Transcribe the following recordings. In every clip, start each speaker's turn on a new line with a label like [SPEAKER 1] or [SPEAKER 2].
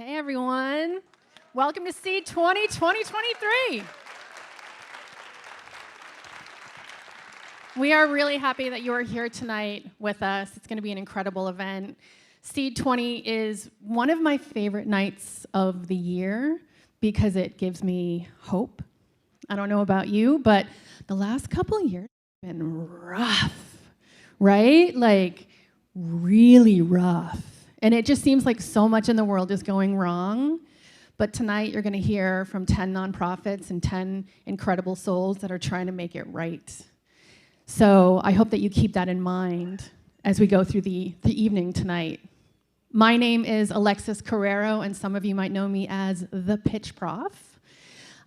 [SPEAKER 1] Hey, everyone. Welcome to SEED20 2023. We are really happy that you are here tonight with us. It's going to be an incredible event. SEED20 is one of my favorite nights of the year because it gives me hope. I don't know about you, but the last couple of years have been rough, right? Like, really rough. And it just seems like so much in the world is going wrong. But tonight you're going to hear from 10 nonprofits and 10 incredible souls that are trying to make it right. So I hope that you keep that in mind as we go through the evening tonight. My name is Alexis Carrero, and some of you might know me as the Pitch Prof.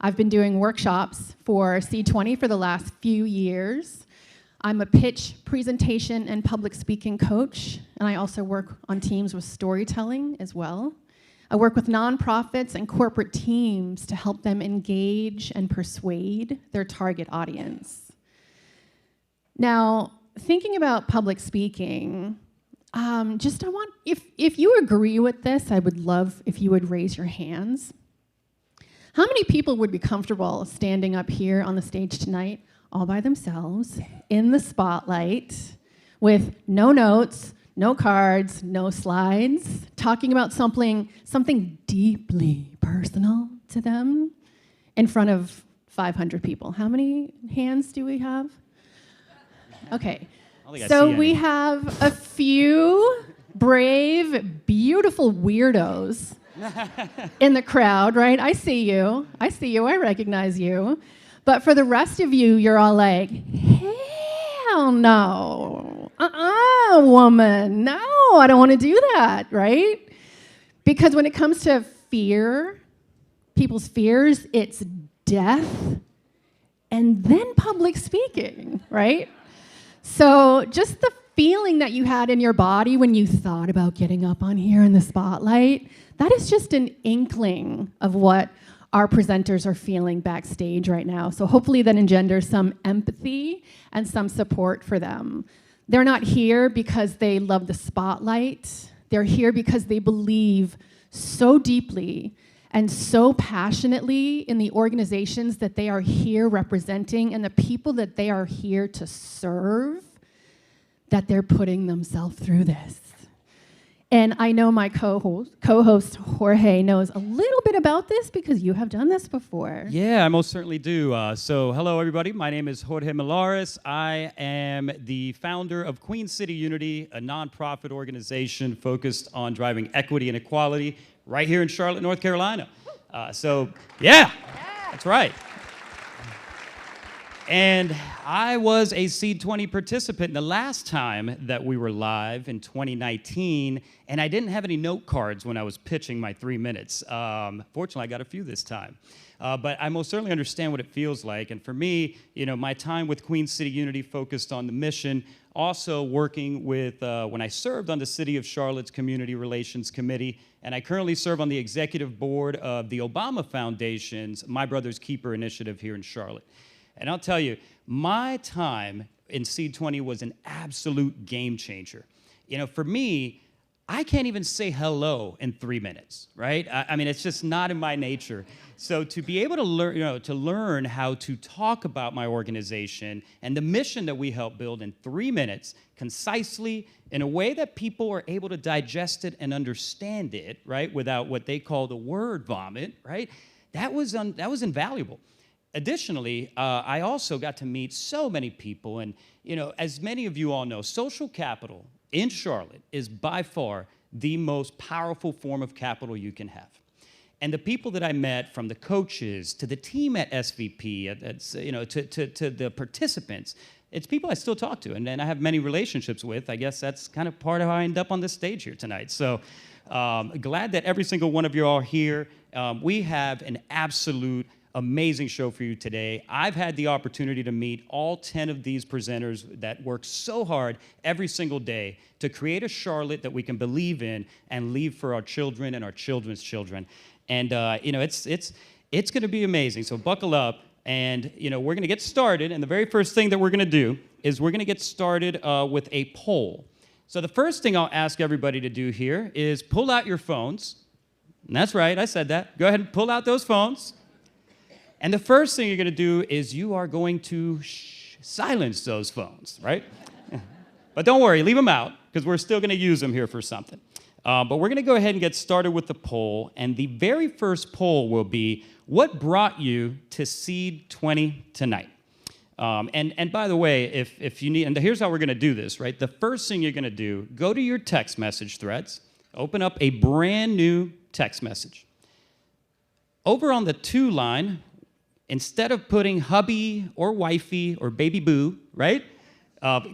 [SPEAKER 1] I've been doing workshops for SEED20 for the last few years. I'm a pitch, presentation, and public speaking coach, and I also work on teams with storytelling as well. I work with nonprofits and corporate teams to help them engage and persuade their target audience. Now, thinking about public speaking, if you agree with this, I would love if you would raise your hands. How many people would be comfortable standing up here on the stage tonight all by themselves, in the spotlight, with no notes, no cards, no slides, talking about something deeply personal to them in front of 500 people? How many hands do we have? Okay, so we have a few brave, beautiful weirdos in the crowd, right? I see you, I recognize you. But for the rest of you, you're all like, hell no, woman, no, I don't want to do that, right? Because when it comes to fear, people's fears, it's death and then public speaking, right? So just the feeling that you had in your body when you thought about getting up on here in the spotlight, that is just an inkling of what our presenters are feeling backstage right now. So hopefully that engenders some empathy and some support for them. They're not here because they love the spotlight. They're here because they believe so deeply and so passionately in the organizations that they are here representing and the people that they are here to serve, that they're putting themselves through this. And I know my co-host Jorge knows a little bit about this because you have done this before.
[SPEAKER 2] Yeah, I most certainly do. So hello, everybody. My name is Jorge Milares. I am the founder of Queen City Unity, a nonprofit organization focused on driving equity and equality right here in Charlotte, North Carolina. Yeah, that's right. And I was a SEED20 participant the last time that we were live in 2019, and I didn't have any note cards when I was pitching my 3 minutes. Fortunately, I got a few this time. But I most certainly understand what it feels like. And for me, my time with Queen City Unity focused on the mission, also working with, when I served on the City of Charlotte's Community Relations Committee, and I currently serve on the executive board of the Obama Foundation's My Brother's Keeper initiative here in Charlotte. And I'll tell you, my time in SEED20 was an absolute game changer. For me, I can't even say hello in 3 minutes, right? I mean, it's just not in my nature. So to be able to learn how to talk about my organization and the mission that we help build in 3 minutes, concisely, in a way that people are able to digest it and understand it, right, without what they call the word vomit, right? That was invaluable. Additionally, I also got to meet so many people, and as many of you all know, social capital in Charlotte is by far the most powerful form of capital you can have. And the people that I met, from the coaches to the team at SVP, to the participants, it's people I still talk to, and I have many relationships with. I guess that's kind of part of how I end up on this stage here tonight. So glad that every single one of you are here. We have an absolute amazing show for you today. I've had the opportunity to meet all 10 of these presenters that work so hard every single day to create a Charlotte that we can believe in and leave for our children and our children's children. And it's going to be amazing. So buckle up, and we're going to get started. And the very first thing that we're going to do is we're going to get started with a poll. So the first thing I'll ask everybody to do here is pull out your phones. That's right, I said that. Go ahead and pull out those phones. And the first thing you're going to do is you are going to silence those phones, right? But don't worry, leave them out, because we're still going to use them here for something. But we're going to go ahead and get started with the poll. And the very first poll will be, what brought you to SEED20 tonight? And by the way, if you need, and here's how we're going to do this, right? The first thing you're going to do, go to your text message threads, open up a brand new text message. Over on the to line, instead of putting hubby or wifey or baby boo, right?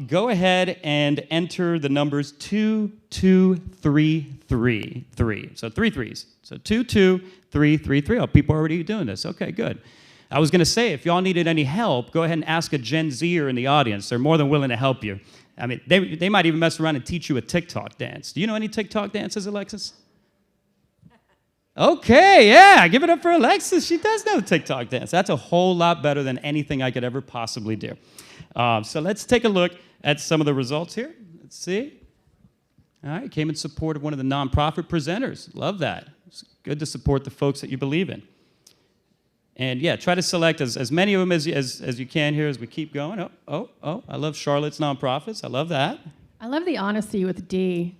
[SPEAKER 2] Go ahead and enter the numbers 22333. So 3 threes. So 22333. Oh, people are already doing this. Okay, good. I was going to say, if y'all needed any help, go ahead and ask a Gen Zer in the audience. They're more than willing to help you. I mean, they might even mess around and teach you a TikTok dance. Do you know any TikTok dances, Alexis? Okay, yeah, give it up for Alexis. She does know TikTok dance. That's a whole lot better than anything I could ever possibly do. So let's take a look at some of the results here. Let's see. All right, came in support of one of the nonprofit presenters. Love that. It's good to support the folks that you believe in. And yeah, try to select as many of them as you can here as we keep going. Oh, I love Charlotte's nonprofits. I love that.
[SPEAKER 1] I love the honesty with D.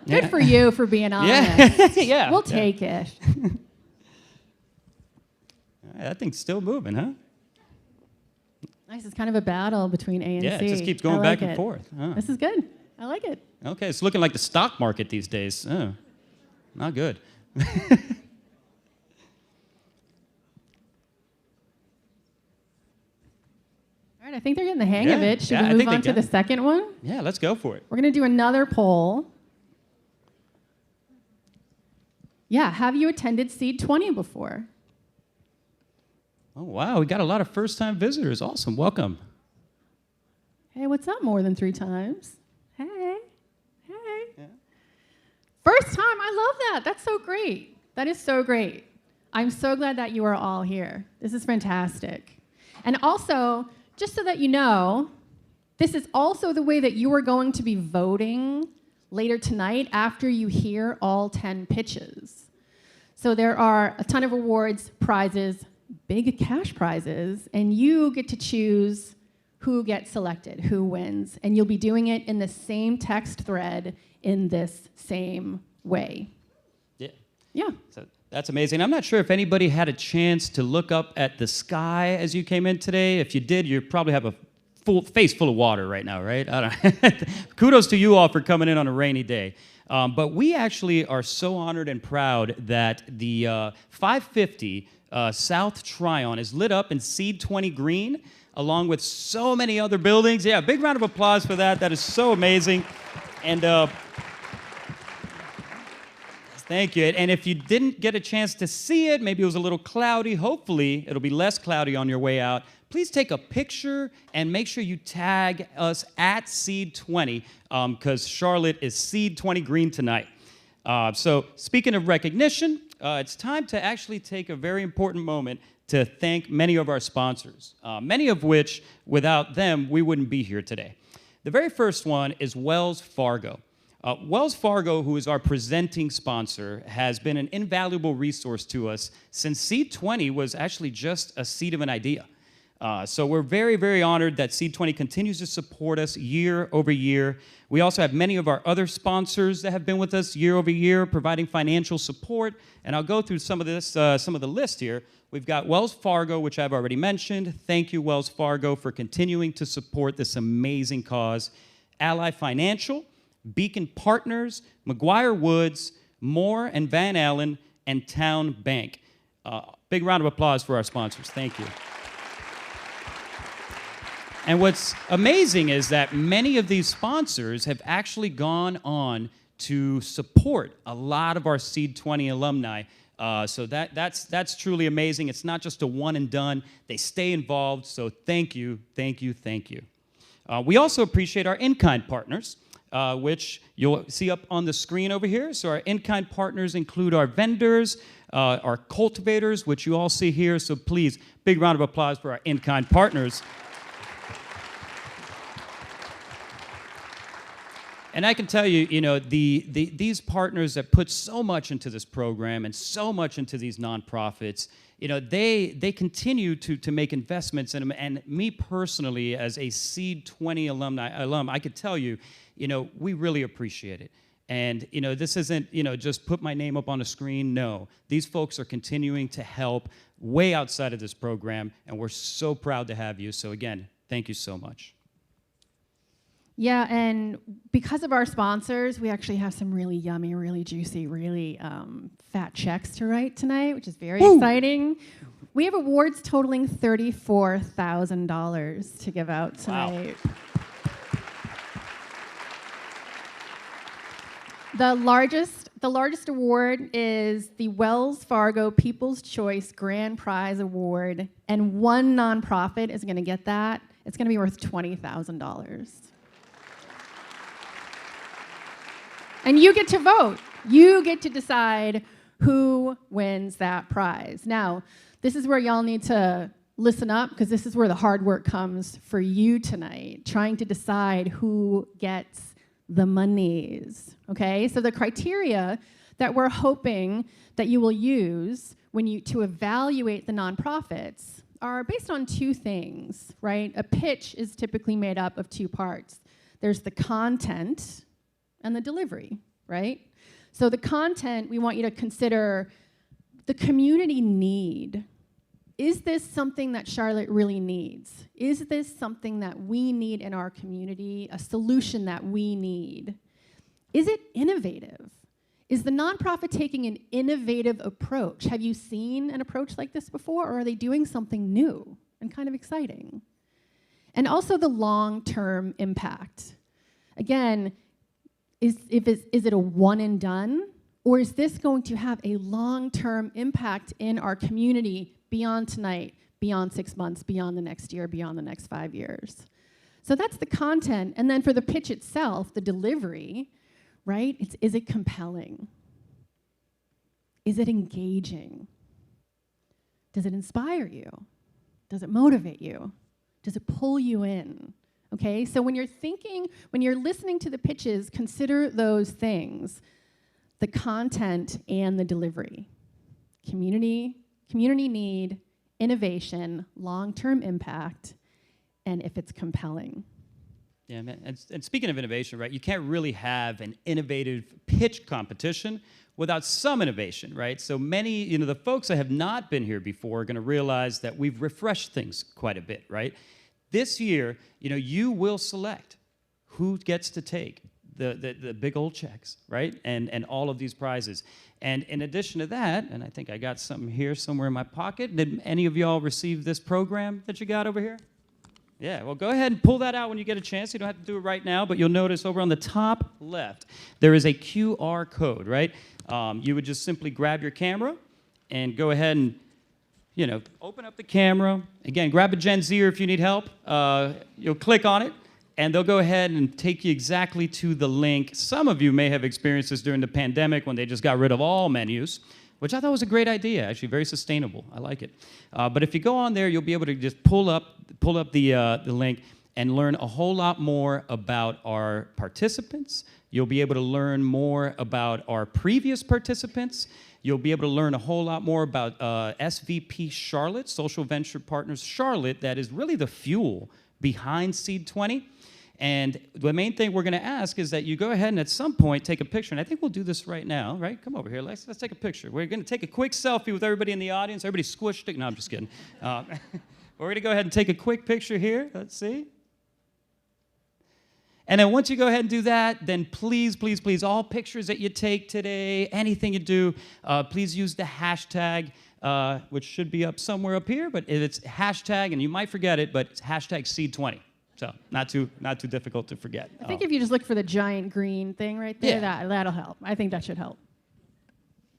[SPEAKER 2] Yeah.
[SPEAKER 1] Good for you for being honest.
[SPEAKER 2] Yeah, yeah.
[SPEAKER 1] We'll take it.
[SPEAKER 2] All right, that thing's still moving, huh?
[SPEAKER 1] Nice. It's kind of a battle between A and C.
[SPEAKER 2] Yeah, it just keeps going back and forth. Oh.
[SPEAKER 1] This is good. I like it.
[SPEAKER 2] Okay, it's looking like the stock market these days. Oh, not good.
[SPEAKER 1] All right, I think they're getting the hang of it. Should we move on to the second one?
[SPEAKER 2] Yeah, let's go for it.
[SPEAKER 1] We're going to do another poll. Yeah, have you attended SEED20 before?
[SPEAKER 2] Oh, wow, we got a lot of first-time visitors. Awesome, welcome.
[SPEAKER 1] Hey, what's up more than 3 times? Hey.
[SPEAKER 2] Yeah.
[SPEAKER 1] First time, I love that. That's so great. That is so great. I'm so glad that you are all here. This is fantastic. And also, just so that you know, this is also the way that you are going to be voting later tonight after you hear all 10 pitches. So there are a ton of awards, prizes, big cash prizes, and you get to choose who gets selected, who wins, and you'll be doing it in the same text thread in this same way. Yeah.
[SPEAKER 2] So that's amazing. I'm not sure if anybody had a chance to look up at the sky as you came in today. If you did, you probably have a face full of water right now, right? I don't know. Kudos to you all for coming in on a rainy day. But we actually are so honored and proud that the 550 South Tryon is lit up in SEED20 green, along with so many other buildings. Yeah, big round of applause for that. That is so amazing. And thank you. And if you didn't get a chance to see it, maybe it was a little cloudy, hopefully it'll be less cloudy on your way out. Please take a picture and make sure you tag us at SEED20 because Charlotte is SEED20 green tonight. So speaking of recognition, it's time to actually take a very important moment to thank many of our sponsors, many of which, without them, we wouldn't be here today. The very first one is Wells Fargo. Wells Fargo, who is our presenting sponsor, has been an invaluable resource to us since SEED20 was actually just a seed of an idea. So we're very, very honored that SEED20 continues to support us year over year. We also have many of our other sponsors that have been with us year over year, providing financial support. And I'll go through some of this, some of the list here. We've got Wells Fargo, which I've already mentioned. Thank you, Wells Fargo, for continuing to support this amazing cause. Ally Financial, Beacon Partners, McGuire Woods, Moore and Van Allen, and Town Bank. Big round of applause for our sponsors. Thank you. And what's amazing is that many of these sponsors have actually gone on to support a lot of our SEED20 alumni. So that's truly amazing. It's not just a one and done. They stay involved, so thank you, thank you, thank you. We also appreciate our in-kind partners, which you'll see up on the screen over here. So our in-kind partners include our vendors, our cultivators, which you all see here. So please, big round of applause for our in-kind partners. And I can tell you, these partners that put so much into this program and so much into these nonprofits, they continue to make investments in them. And me personally, as a SEED20 alum, I could tell you, we really appreciate it. And, this isn't, just put my name up on the screen. No, these folks are continuing to help way outside of this program, and we're so proud to have you. So again, thank you so much.
[SPEAKER 1] Yeah, and because of our sponsors, we actually have some really yummy, really juicy, really fat checks to write tonight, which is very exciting. We have awards totaling $34,000 to give out tonight. Wow. The largest award is the Wells Fargo People's Choice Grand Prize Award, and one nonprofit is going to get that. It's going to be worth $20,000. And you get to vote. You get to decide who wins that prize. Now, this is where y'all need to listen up, because this is where the hard work comes for you tonight, trying to decide who gets the monies, okay? So the criteria that we're hoping that you will use to evaluate the nonprofits are based on two things, right? A pitch is typically made up of two parts. There's the content and the delivery, right? So the content, we want you to consider the community need. Is this something that Charlotte really needs? Is this something that we need in our community, a solution that we need? Is it innovative? Is the nonprofit taking an innovative approach? Have you seen an approach like this before, or are they doing something new and kind of exciting? And also the long-term impact. Again, is it a one and done, or is this going to have a long-term impact in our community beyond tonight, beyond 6 months, beyond the next year, beyond the next 5 years? So that's the content. And then for the pitch itself, the delivery, right? Is it compelling? Is it engaging? Does it inspire you? Does it motivate you? Does it pull you in? Okay, so when you're listening to the pitches, consider those things: the content and the delivery. Community need, innovation, long-term impact, and if it's compelling.
[SPEAKER 2] Yeah, man. And speaking of innovation, right, you can't really have an innovative pitch competition without some innovation, right? So many, the folks that have not been here before are going to realize that we've refreshed things quite a bit, right? This year, you will select who gets to take the big old checks, right? And all of these prizes. And in addition to that, and I think I got something here somewhere in my pocket, did any of y'all receive this program that you got over here? Yeah, well, go ahead and pull that out when you get a chance. You don't have to do it right now, but you'll notice over on the top left, there is a QR code, right? You would just simply grab your camera and go ahead and open up the camera. Again, grab a Gen Zer if you need help. You'll click on it, and they'll go ahead and take you exactly to the link. Some of you may have experienced this during the pandemic when they just got rid of all menus, which I thought was a great idea, actually very sustainable. I like it. But if you go on there, you'll be able to just pull up the link and learn a whole lot more about our participants. You'll be able to learn more about our previous participants. You'll be able to learn a whole lot more about SVP Charlotte, Social Venture Partners Charlotte, that is really the fuel behind SEED20. And the main thing we're going to ask is that you go ahead and at some point take a picture. And I think we'll do this right now, right? Come over here. Let's take a picture. We're going to take a quick selfie with everybody in the audience. Everybody squished it. No, I'm just kidding. We're going to go ahead and take a quick picture here. Let's see. And then once you go ahead and do that, then please, please, please, all pictures that you take today, anything you do, please use the hashtag, which should be up somewhere up here. But it's hashtag, and you might forget it, but it's hashtag SEED20. So not too difficult to forget.
[SPEAKER 1] I think if you just look for the giant green thing right there, that'll help. I think that should help.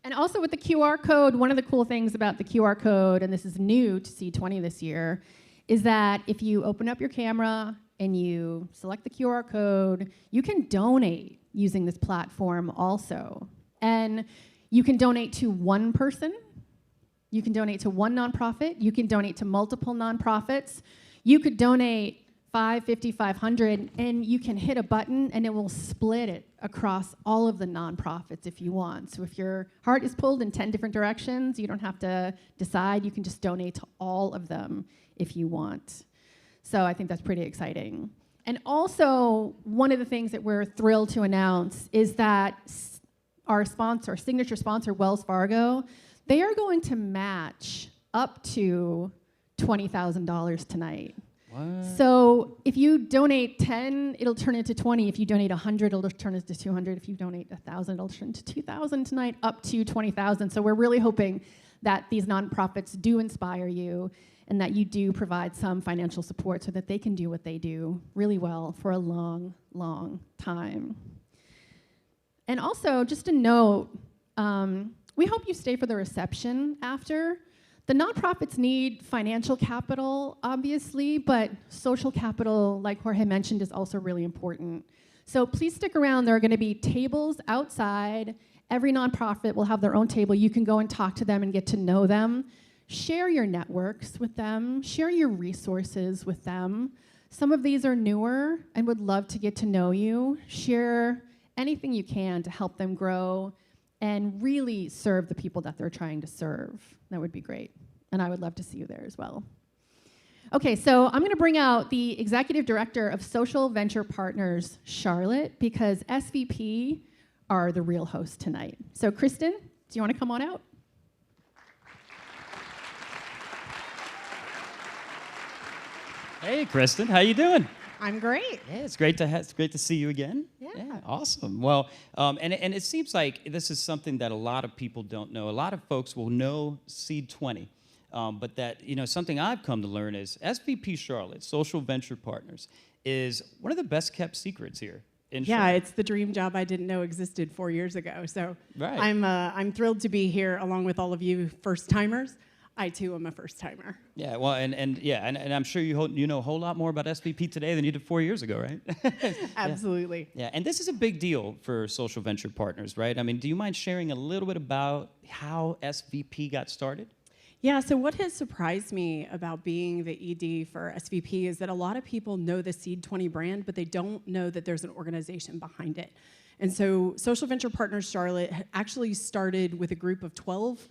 [SPEAKER 1] And also with the QR code, one of the cool things about the QR code, and this is new to SEED20 this year, is that if you open up your camera and you select the QR code, you can donate using this platform also. And you can donate to one person, you can donate to one nonprofit, you can donate to multiple nonprofits, you could donate 550, 500, and you can hit a button and it will split it across all of the nonprofits if you want. So if your heart is pulled in 10 different directions, you don't have to decide. You can just donate to all of them if you want. So I think that's pretty exciting. And also, one of the things that we're thrilled to announce is that our sponsor, signature sponsor, Wells Fargo, they are going to match up to $20,000 tonight.
[SPEAKER 2] What?
[SPEAKER 1] So if you donate 10, it'll turn into 20. If you donate 100, it'll turn into 200. If you donate 1,000, it'll turn into 2,000 tonight, up to 20,000. So we're really hoping that these nonprofits do inspire you and that you do provide some financial support so that they can do what they do really well for a long, long time. And also, just a note, we hope you stay for the reception after. The nonprofits need financial capital, obviously, but social capital, like Jorge mentioned, is also really important. So please stick around. There are going to be tables outside. Every nonprofit will have their own table. You can go and talk to them and get to know them. Share your networks with them. Share your resources with them. Some of these are newer and would love to get to know you. Share anything you can to help them grow and really serve the people that they're trying to serve. That would be great. And I would love to see you there as well. Okay, so I'm gonna bring out the Executive Director of Social Venture Partners, Charlotte, because SVP are the real hosts tonight. So Kristen, do you wanna come on out?
[SPEAKER 2] Hey, Kristen, how you doing?
[SPEAKER 3] I'm great.
[SPEAKER 2] Yeah, it's great to see you again.
[SPEAKER 3] Yeah.
[SPEAKER 2] Awesome. Well, and it seems like this is something that a lot of people don't know. A lot of folks will know SEED20, but that something I've come to learn is SVP Charlotte, Social Venture Partners, is one of the best kept secrets here in
[SPEAKER 3] Yeah,
[SPEAKER 2] Charlotte.
[SPEAKER 3] it's the dream job I didn't know existed 4 years ago. So
[SPEAKER 2] Right.
[SPEAKER 3] I'm thrilled to be here along with all of you first timers. I too am a first timer.
[SPEAKER 2] Yeah, well, and I'm sure you know a whole lot more about SVP today than you did 4 years ago, right?
[SPEAKER 3] Absolutely.
[SPEAKER 2] Yeah, and this is a big deal for Social Venture Partners, right? I mean, do you mind sharing a little bit about how SVP got started?
[SPEAKER 3] Yeah, so what has surprised me about being the ED for SVP is that a lot of people know the SEED20 brand, but they don't know that there's an organization behind it. And so Social Venture Partners Charlotte actually started with a group of 12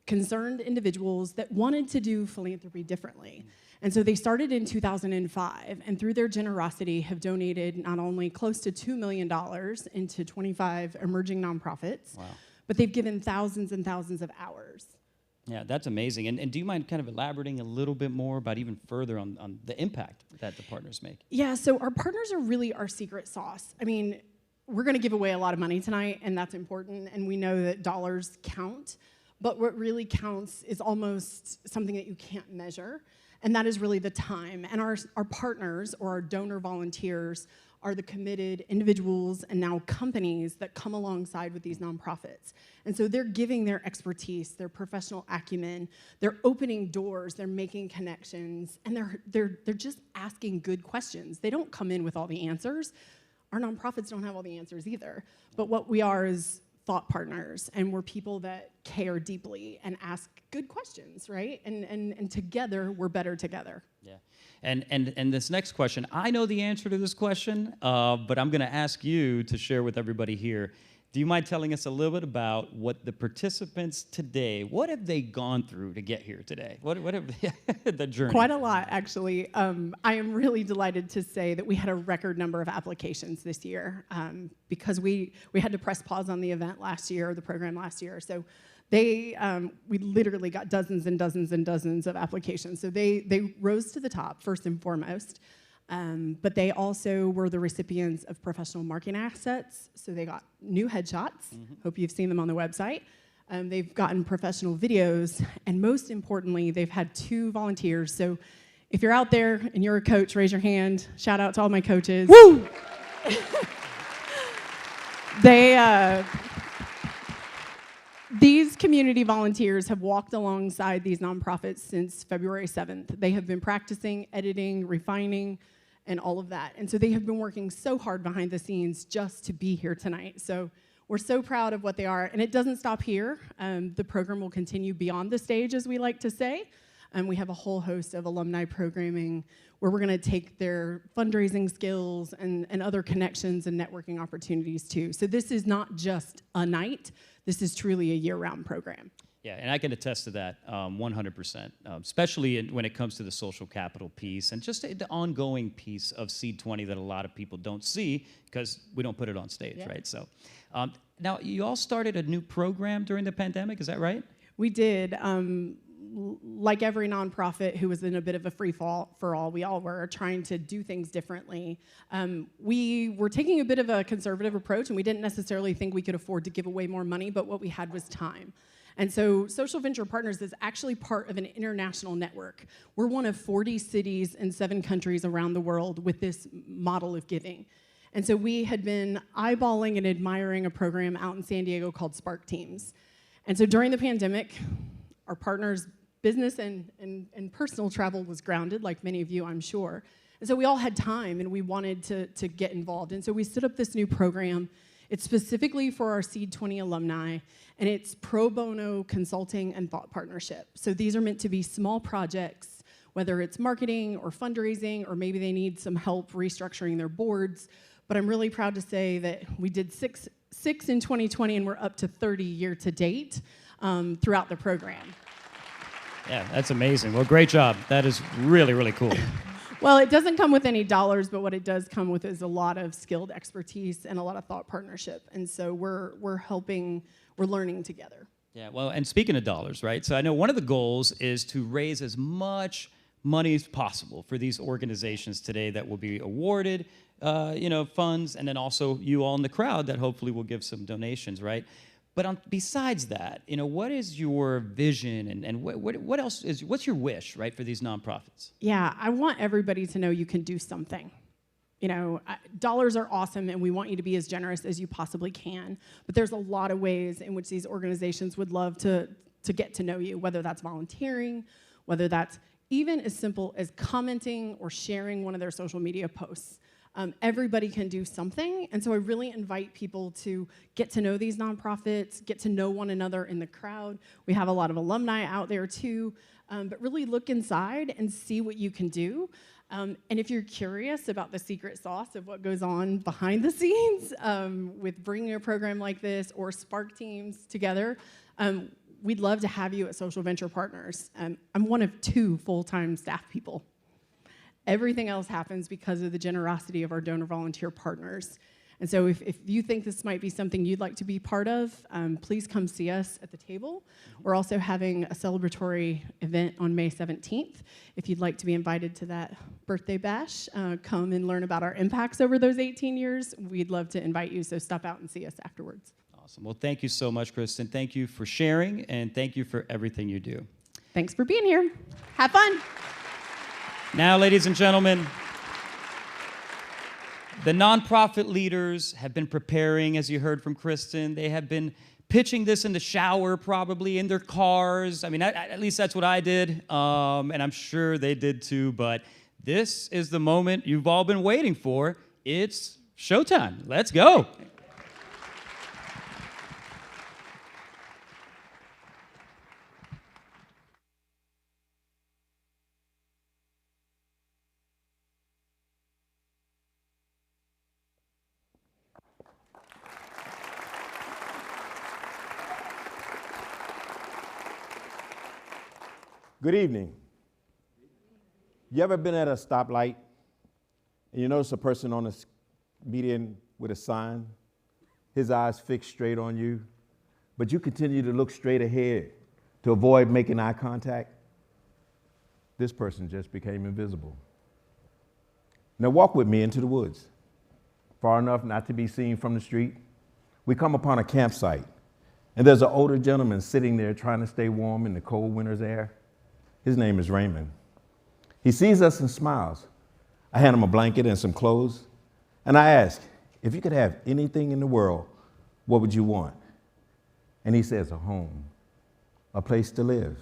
[SPEAKER 3] concerned individuals that wanted to do philanthropy differently. And so they started in 2005, and through their generosity have donated not only close to $2 million into 25 emerging nonprofits,
[SPEAKER 2] Wow.
[SPEAKER 3] but they've given thousands and thousands of hours.
[SPEAKER 2] Yeah, that's amazing. And do you mind kind of elaborating a little bit more about even further on the impact that the partners make?
[SPEAKER 3] Yeah, so our partners are really our secret sauce. I mean, we're gonna give away a lot of money tonight, and that's important, and we know that dollars count. But what really counts is almost something that you can't measure, and that is really the time. And our partners, or our donor volunteers, are the committed individuals and now companies that come alongside with these nonprofits. And so they're giving their expertise, their professional acumen, they're opening doors, they're making connections, and they're just asking good questions. They don't come in with all the answers. Our nonprofits don't have all the answers either. But what we are is thought partners, and we're people that care deeply and ask good questions, right? And together, we're better together.
[SPEAKER 2] Yeah. And this next question, I know the answer to this question, but I'm going to ask you to share with everybody here. Do you mind telling us a little bit about what the participants today, what have they gone through to get here today? What have the journey?
[SPEAKER 3] Quite a lot, actually. I am really delighted to say that we had a record number of applications this year because we had to press pause on the event last year, the program last year. So we literally got dozens and dozens and dozens of applications. So they rose to the top, first and foremost. But they also were the recipients of professional marketing assets, so they got new headshots. Hope you've seen them on the website. They've gotten professional videos, and most importantly, they've had 2 volunteers. So if you're out there and you're a coach, raise your hand. Shout out to all my coaches.
[SPEAKER 2] Woo!
[SPEAKER 3] These community volunteers have walked alongside these nonprofits since February 7th. They have been practicing, editing, refining, and all of that. And so they have been working so hard behind the scenes just to be here tonight. So we're so proud of what they are. And it doesn't stop here. The program will continue beyond the stage, as we like to say. We have a whole host of alumni programming where we're going to take their fundraising skills and other connections and networking opportunities too. So this is not just a night. This is truly a year-round program.
[SPEAKER 2] Yeah, and I can attest to that 100%, especially when it comes to the social capital piece and just the ongoing piece of SEED20 that a lot of people don't see because we don't put it on stage, right? So now, you all started a new program during the pandemic, is that right?
[SPEAKER 3] We did. Like every nonprofit who was in a bit of a free fall for all, we all were trying to do things differently. We were taking a bit of a conservative approach, and we didn't necessarily think we could afford to give away more money, but what we had was time. And so Social Venture Partners is actually part of an international network. We're one of 40 cities in 7 countries around the world with this model of giving. And so we had been eyeballing and admiring a program out in San Diego called Spark Teams. And so during the pandemic, our partners' business and personal travel was grounded, like many of you, I'm sure. And so we all had time, and we wanted to get involved. And so we stood up this new program. It's specifically for our SEED20 alumni, and it's pro bono consulting and thought partnership. So these are meant to be small projects, whether it's marketing or fundraising, or maybe they need some help restructuring their boards. But I'm really proud to say that we did six in 2020, and we're up to 30 year to date throughout the program.
[SPEAKER 2] Yeah, that's amazing. Well, great job. That is really, really cool.
[SPEAKER 3] Well, it doesn't come with any dollars, but what it does come with is a lot of skilled expertise and a lot of thought partnership. And so we're learning together.
[SPEAKER 2] Yeah, well, and speaking of dollars, right? So I know one of the goals is to raise as much money as possible for these organizations today that will be awarded, funds, and then also you all in the crowd that hopefully will give some donations, right? But besides that, what is your vision and what else what's your wish, right, for these nonprofits?
[SPEAKER 3] Yeah, I want everybody to know you can do something. Dollars are awesome, and we want you to be as generous as you possibly can. But there's a lot of ways in which these organizations would love to get to know you, whether that's volunteering, whether that's even as simple as commenting or sharing one of their social media posts. Everybody can do something, and so I really invite people to get to know these nonprofits, get to know one another in the crowd. We have a lot of alumni out there too, but really look inside and see what you can do. And if you're curious about the secret sauce of what goes on behind the scenes with bringing a program like this or Spark Teams together, we'd love to have you at Social Venture Partners. I'm one of 2 full-time staff people. Everything else happens because of the generosity of our donor volunteer partners. And so if you think this might be something you'd like to be part of, please come see us at the table. We're also having a celebratory event on May 17th. If you'd like to be invited to that birthday bash, come and learn about our impacts over those 18 years. We'd love to invite you, so stop out and see us afterwards.
[SPEAKER 2] Awesome. Well, thank you so much, Kristen. Thank you for sharing, and thank you for everything you do.
[SPEAKER 3] Thanks for being here. Have fun.
[SPEAKER 2] Now, ladies and gentlemen, the nonprofit leaders have been preparing, as you heard from Kristen. They have been pitching this in the shower, probably in their cars. I mean, at least that's what I did, and I'm sure they did too. But this is the moment you've all been waiting for. It's showtime. Let's go.
[SPEAKER 4] Good evening. You ever been at a stoplight and you notice a person on the median with a sign, his eyes fixed straight on you, but you continue to look straight ahead to avoid making eye contact? This person just became invisible. Now walk with me into the woods, far enough not to be seen from the street. We come upon a campsite, and there's an older gentleman sitting there trying to stay warm in the cold winter's air. His name is Raymond. He sees us and smiles. I hand him a blanket and some clothes, and I ask, if you could have anything in the world, what would you want? And he says, a home, a place to live.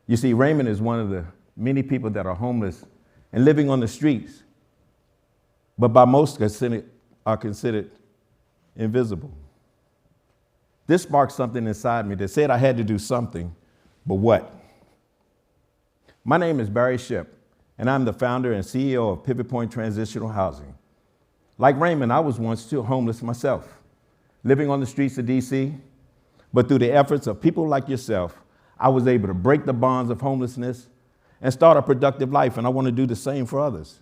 [SPEAKER 4] You see, Raymond is one of the many people that are homeless and living on the streets, but by most are considered invisible. This sparked something inside me that said I had to do something, but what? My name is Barry Shipp, and I'm the founder and CEO of Pivot Point Transitional Housing. Like Raymond, I was once too homeless myself, living on the streets of DC, but through the efforts of people like yourself, I was able to break the bonds of homelessness and start a productive life, and I want to do the same for others.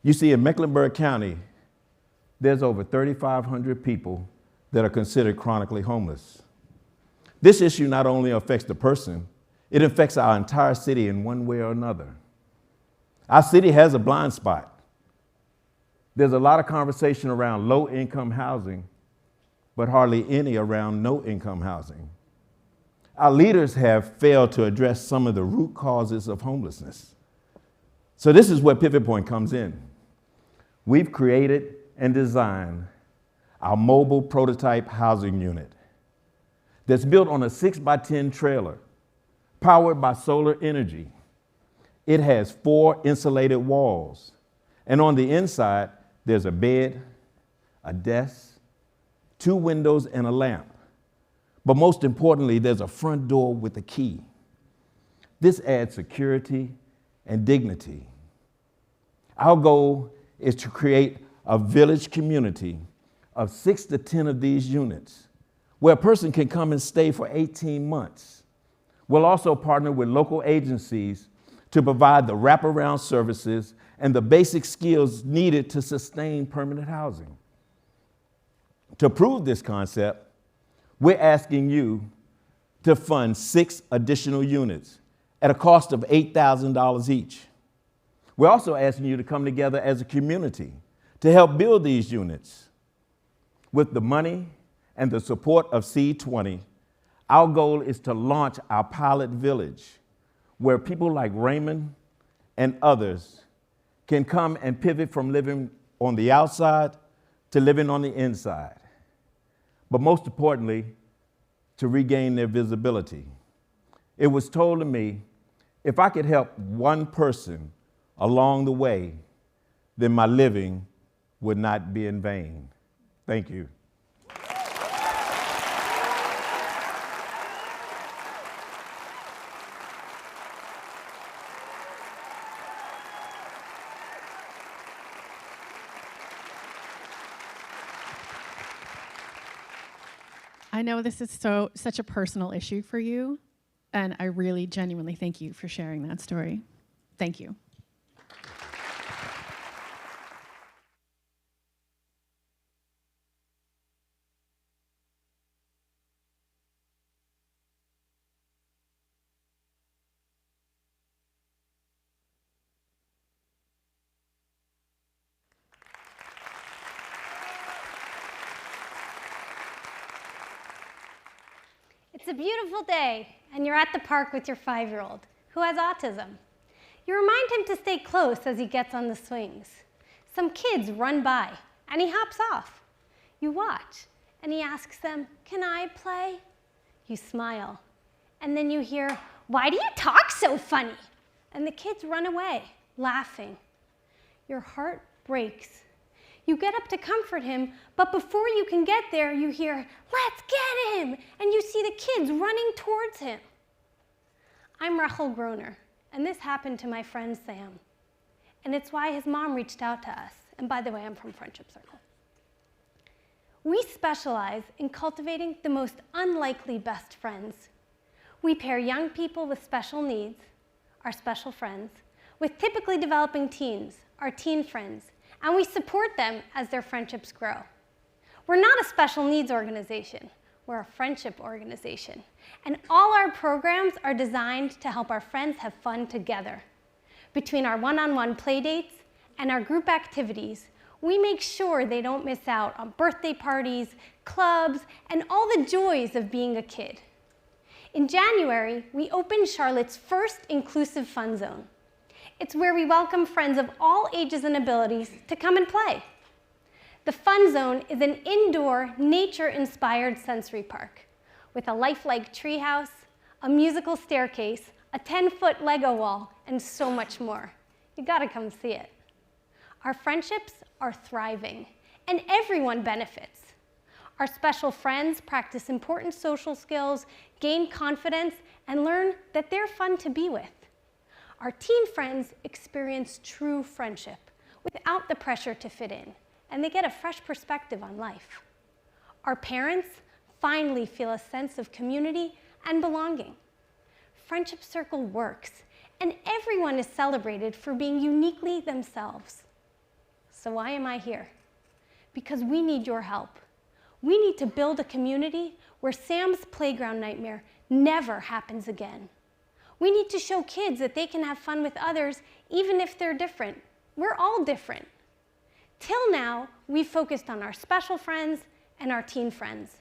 [SPEAKER 4] You see, in Mecklenburg County, there's over 3,500 people that are considered chronically homeless. This issue not only affects the person, it affects our entire city in one way or another. Our city has a blind spot. There's a lot of conversation around low-income housing, but hardly any around no-income housing. Our leaders have failed to address some of the root causes of homelessness. So this is where Pivot Point comes in. We've created and designed our mobile prototype housing unit that's built on a 6x10 trailer, powered by solar energy. It has 4 insulated walls, and on the inside, there's a bed, a desk, 2 windows, and a lamp. But most importantly, there's a front door with a key. This adds security and dignity. Our goal is to create a village community of 6 to 10 of these units, where a person can come and stay for 18 months. We'll also partner with local agencies to provide the wraparound services and the basic skills needed to sustain permanent housing. To prove this concept, we're asking you to fund 6 additional units at a cost of $8,000 each. We're also asking you to come together as a community to help build these units. With the money and the support of SEED20, our goal is to launch our pilot village, where people like Raymond and others can come and pivot from living on the outside to living on the inside. But most importantly, to regain their visibility. It was told to me, if I could help one person along the way, then my living would not be in vain. Thank you.
[SPEAKER 1] I know this is such a personal issue for you, and I really genuinely thank you for sharing that story. Thank you.
[SPEAKER 5] It's a beautiful day, and you're at the park with your 5-year-old who has autism. You remind him to stay close as he gets on the swings. Some kids run by, and he hops off. You watch, and he asks them, "Can I play?" You smile, and then you hear, "Why do you talk so funny?" And the kids run away, laughing. Your heart breaks. You get up to comfort him, but before you can get there, you hear, "Let's get him!" And you see the kids running towards him. I'm Rachel Groner, and this happened to my friend Sam. And it's why his mom reached out to us. And by the way, I'm from Friendship Circle. We specialize in cultivating the most unlikely best friends. We pair young people with special needs, our special friends, with typically developing teens, our teen friends, and we support them as their friendships grow. We're not a special needs organization. We're a friendship organization. And all our programs are designed to help our friends have fun together. Between our one-on-one play dates and our group activities, we make sure they don't miss out on birthday parties, clubs, and all the joys of being a kid. In January, we opened Charlotte's first inclusive fun zone. It's where we welcome friends of all ages and abilities to come and play. The Fun Zone is an indoor, nature-inspired sensory park with a lifelike treehouse, a musical staircase, a 10-foot Lego wall, and so much more. You gotta come see it. Our friendships are thriving, and everyone benefits. Our special friends practice important social skills, gain confidence, and learn that they're fun to be with. Our teen friends experience true friendship without the pressure to fit in, and they get a fresh perspective on life. Our parents finally feel a sense of community and belonging. Friendship Circle works, and everyone is celebrated for being uniquely themselves. So why am I here? Because we need your help. We need to build a community where Sam's playground nightmare never happens again. We need to show kids that they can have fun with others even if they're different. We're all different. Till now, we've focused on our special friends and our teen friends.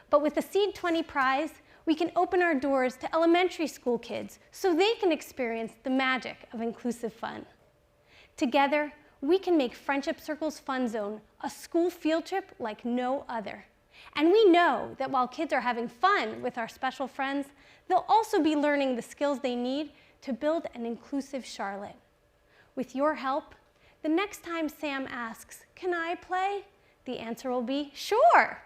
[SPEAKER 5] But with the SEED20 prize, we can open our doors to elementary school kids so they can experience the magic of inclusive fun. Together, we can make Friendship Circle's Fun Zone a school field trip like no other. And we know that while kids are having fun with our special friends, they'll also be learning the skills they need to build an inclusive Charlotte. With your help, the next time Sam asks, "Can I play?" the answer will be, "Sure."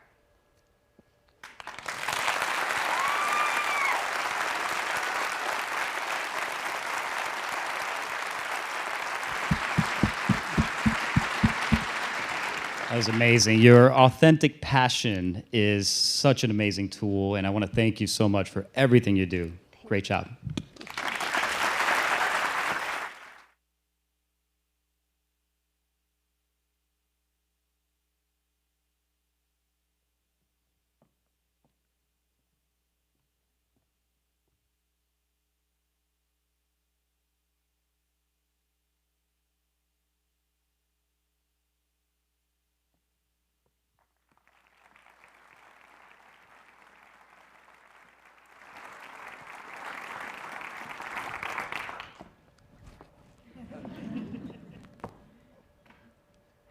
[SPEAKER 2] That was amazing. Your authentic passion is such an amazing tool, and I want to thank you so much for everything you do. Great job.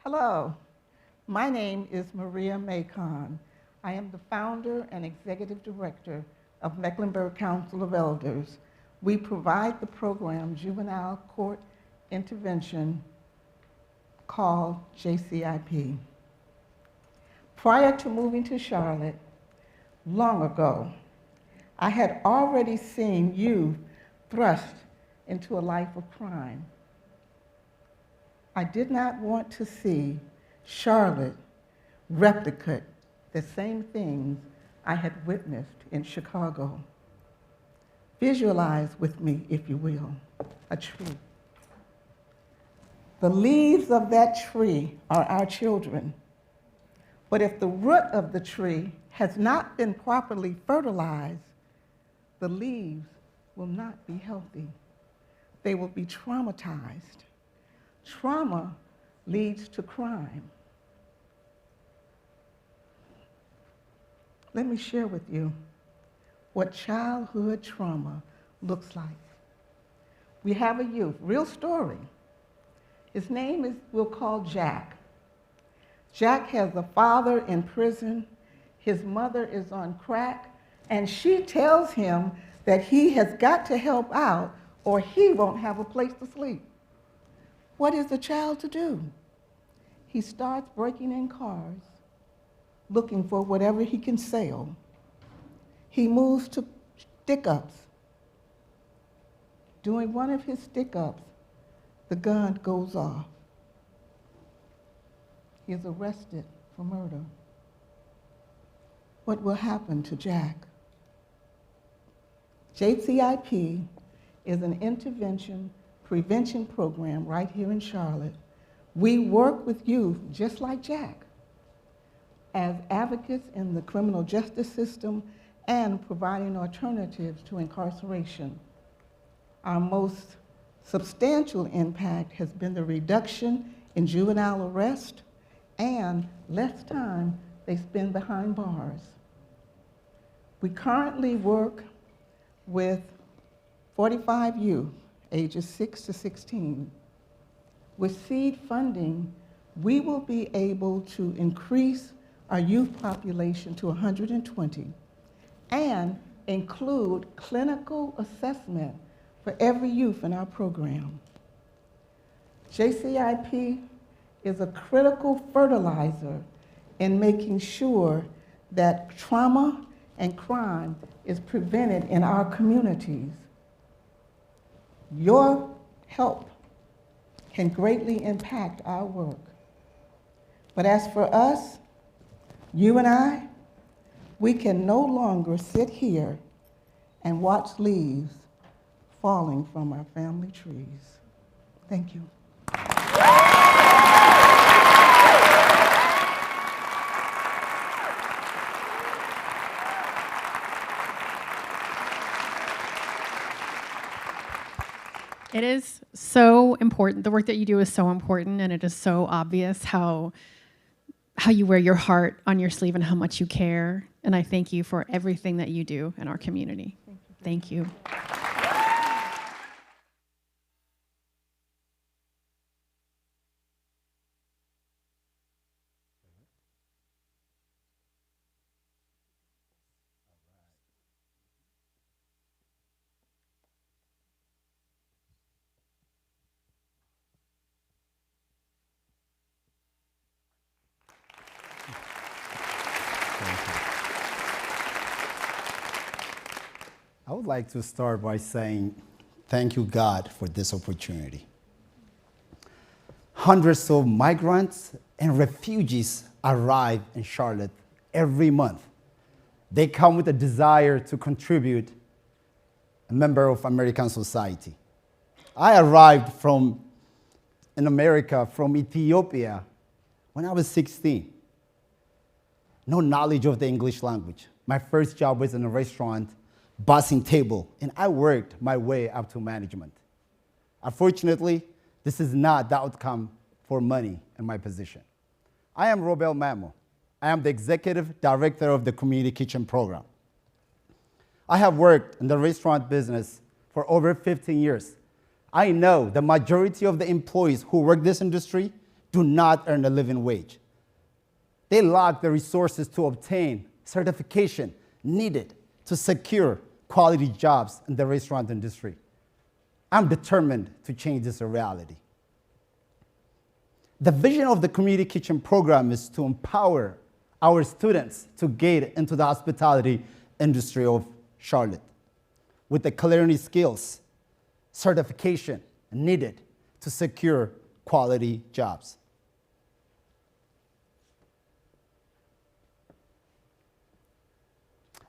[SPEAKER 6] Hello, my name is Maria Macon. I am the founder and executive director of Mecklenburg Council of Elders. We provide the program Juvenile Court Intervention called JCIP. Prior to moving to Charlotte, long ago, I had already seen youth thrust into a life of crime. I did not want to see Charlotte replicate the same things I had witnessed in Chicago. Visualize with me, if you will, a tree. The leaves of that tree are our children. But if the root of the tree has not been properly fertilized, the leaves will not be healthy. They will be traumatized. Trauma leads to crime. Let me share with you what childhood trauma looks like. We have a youth, real story. His name is, we'll call Jack. Jack has a father in prison. His mother is on crack, and she tells him that he has got to help out or he won't have a place to sleep. What is the child to do? He starts breaking in cars, looking for whatever he can sell. He moves to stick-ups. During one of his stick-ups, the gun goes off. He is arrested for murder. What will happen to Jack? JCIP is an intervention prevention program right here in Charlotte. We work with youth just like Jack as advocates in the criminal justice system and providing alternatives to incarceration. Our most substantial impact has been the reduction in juvenile arrest and less time they spend behind bars. We currently work with 45 youth ages 6 to 16. With SEED funding, we will be able to increase our youth population to 120 and include clinical assessment for every youth in our program. JCIP is a critical fertilizer in making sure that trauma and crime is prevented in our communities. Your help can greatly impact our work. But as for us, you and I, we can no longer sit here and watch leaves falling from our family trees. Thank you.
[SPEAKER 1] It is so important. The work that you do is so important, and it is so obvious how you wear your heart on your sleeve and how much you care. And I thank you for everything that you do in our community. Thank you.
[SPEAKER 7] I would like to start by saying thank you, God, for this opportunity. Hundreds of migrants and refugees arrive in Charlotte every month. They come with a desire to contribute, a member of American society. I arrived in America from Ethiopia when I was 16. No knowledge of the English language. My first job was in a restaurant, bussing table, and I worked my way up to management. Unfortunately, this is not the outcome for money in my position. I am Robel Mamo. I am the executive director of the Community Kitchen Program. I have worked in the restaurant business for over 15 years. I know the majority of the employees who work this industry do not earn a living wage. They lack the resources to obtain certification needed to secure quality jobs in the restaurant industry. I'm determined to change this reality. The vision of the Community Kitchen Program is to empower our students to get into the hospitality industry of Charlotte with the culinary skills, certification needed to secure quality jobs.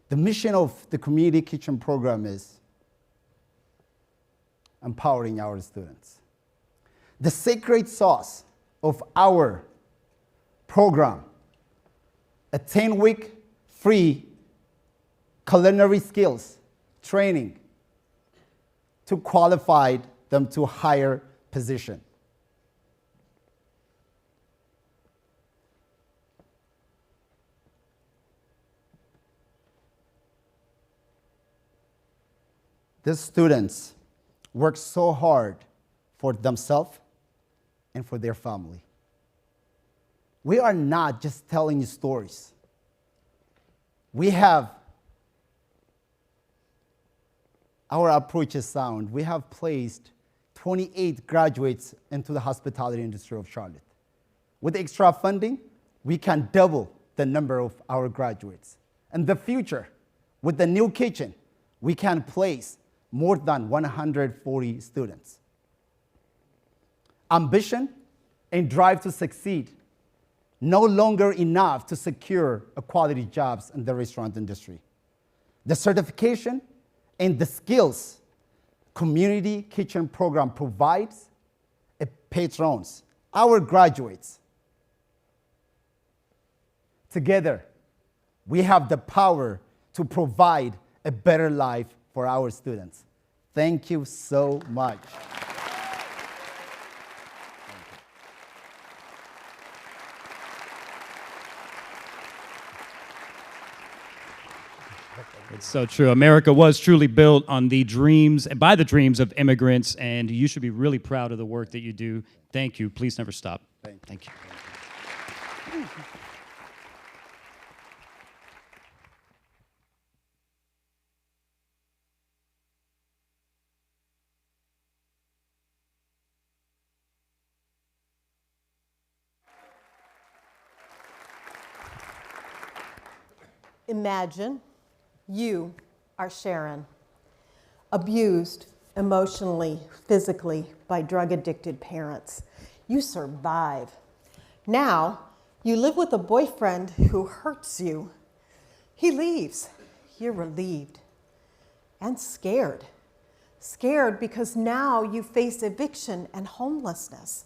[SPEAKER 7] The mission of the Community Kitchen Program is empowering our students. The secret sauce of our program, a 10-week free culinary skills training to qualify them to higher position. These students work so hard for themselves and for their family. We are not just telling you stories. Our approach is sound. We have placed 28 graduates into the hospitality industry of Charlotte. With extra funding, we can double the number of our graduates. In the future, with the new kitchen, we can place more than 140 students. Ambition and drive to succeed, no longer enough to secure quality jobs in the restaurant industry. The certification and the skills Community Kitchen Program provides, it patrons our graduates. Together, we have the power to provide a better life for our students. Thank you so much.
[SPEAKER 2] It's so true. America was truly built on the dreams, by the dreams of immigrants, and you should be really proud of the work that you do. Thank you. Please never stop. Thank you.
[SPEAKER 8] Imagine you are Sharon, abused emotionally, physically by drug-addicted parents. You survive. Now, you live with a boyfriend who hurts you. He leaves. You're relieved and scared. Scared because now you face eviction and homelessness.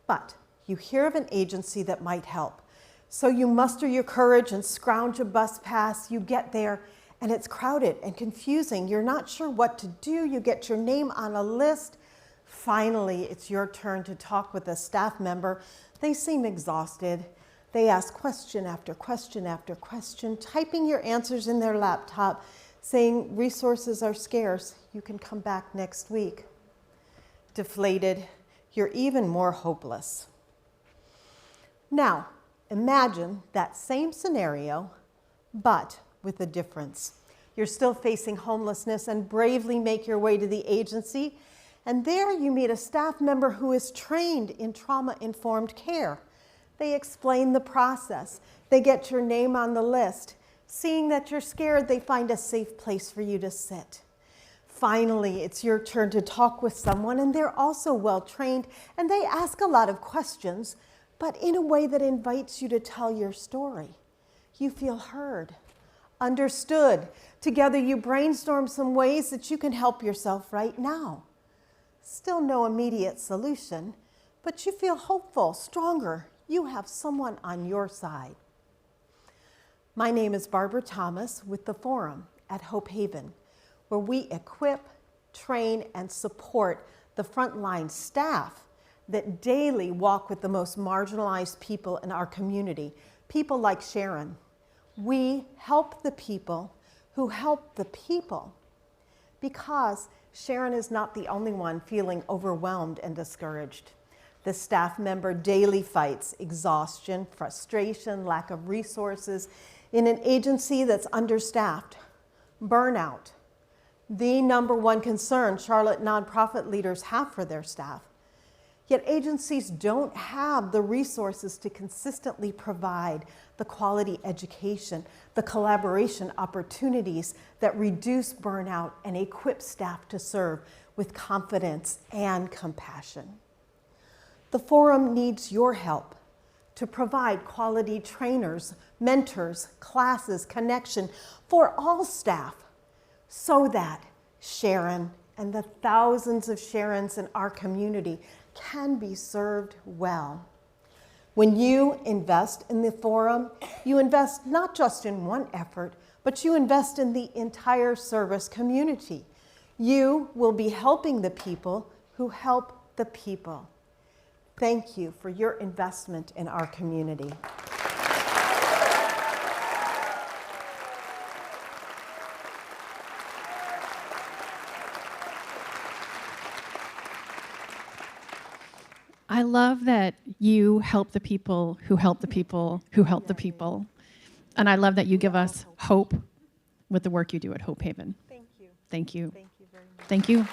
[SPEAKER 8] But you hear of an agency that might help. So you muster your courage and scrounge a bus pass. You get there and it's crowded and confusing. You're not sure what to do. You get your name on a list. Finally, it's your turn to talk with a staff member. They seem exhausted. They ask question after question after question, typing your answers in their laptop, saying resources are scarce. You can come back next week. Deflated, you're even more hopeless. Now, imagine that same scenario, but with a difference. You're still facing homelessness and bravely make your way to the agency, and there you meet a staff member who is trained in trauma-informed care. They explain the process. They get your name on the list. Seeing that you're scared, they find a safe place for you to sit. Finally, it's your turn to talk with someone, and they're also well-trained, and they ask a lot of questions, but in a way that invites you to tell your story. You feel heard, understood. Together you brainstorm some ways that you can help yourself right now. Still no immediate solution, but you feel hopeful, stronger. You have someone on your side. My name is Barbara Thomas with the Forum at Hope Haven, where we equip, train, and support the frontline staff that daily walk with the most marginalized people in our community, people like Sharon. We help the people who help the people, because Sharon is not the only one feeling overwhelmed and discouraged. The staff member daily fights exhaustion, frustration, lack of resources in an agency that's understaffed, burnout, the number one concern Charlotte nonprofit leaders have for their staff. Yet agencies don't have the resources to consistently provide the quality education, the collaboration opportunities that reduce burnout and equip staff to serve with confidence and compassion. The Forum needs your help to provide quality trainers, mentors, classes, connection for all staff, so that Sharon and the thousands of Sharons in our community can be served well. When you invest in the Forum, you invest not just in one effort, but you invest in the entire service community. You will be helping the people who help the people. Thank you for your investment in our community.
[SPEAKER 1] I love that you help the people who help the people who help the people. And I love that you give us hope with the work you do at Hope Haven.
[SPEAKER 8] Thank you.
[SPEAKER 1] Thank you.
[SPEAKER 8] Thank you very much.
[SPEAKER 1] Thank you.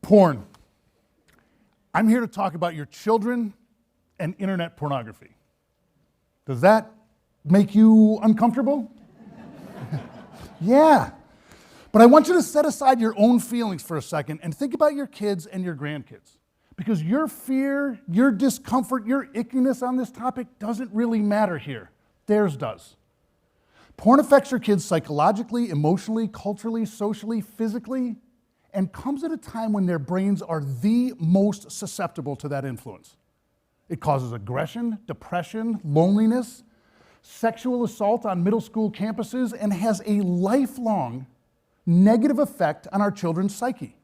[SPEAKER 9] Porn. I'm here to talk about your children and internet pornography. Does that make you uncomfortable? Yeah. But I want you to set aside your own feelings for a second and think about your kids and your grandkids. Because your fear, your discomfort, your ickiness on this topic doesn't really matter here. Theirs does. Porn affects your kids psychologically, emotionally, culturally, socially, physically, and comes at a time when their brains are the most susceptible to that influence. It causes aggression, depression, loneliness, sexual assault on middle school campuses, and has a lifelong negative effect on our children's psyche.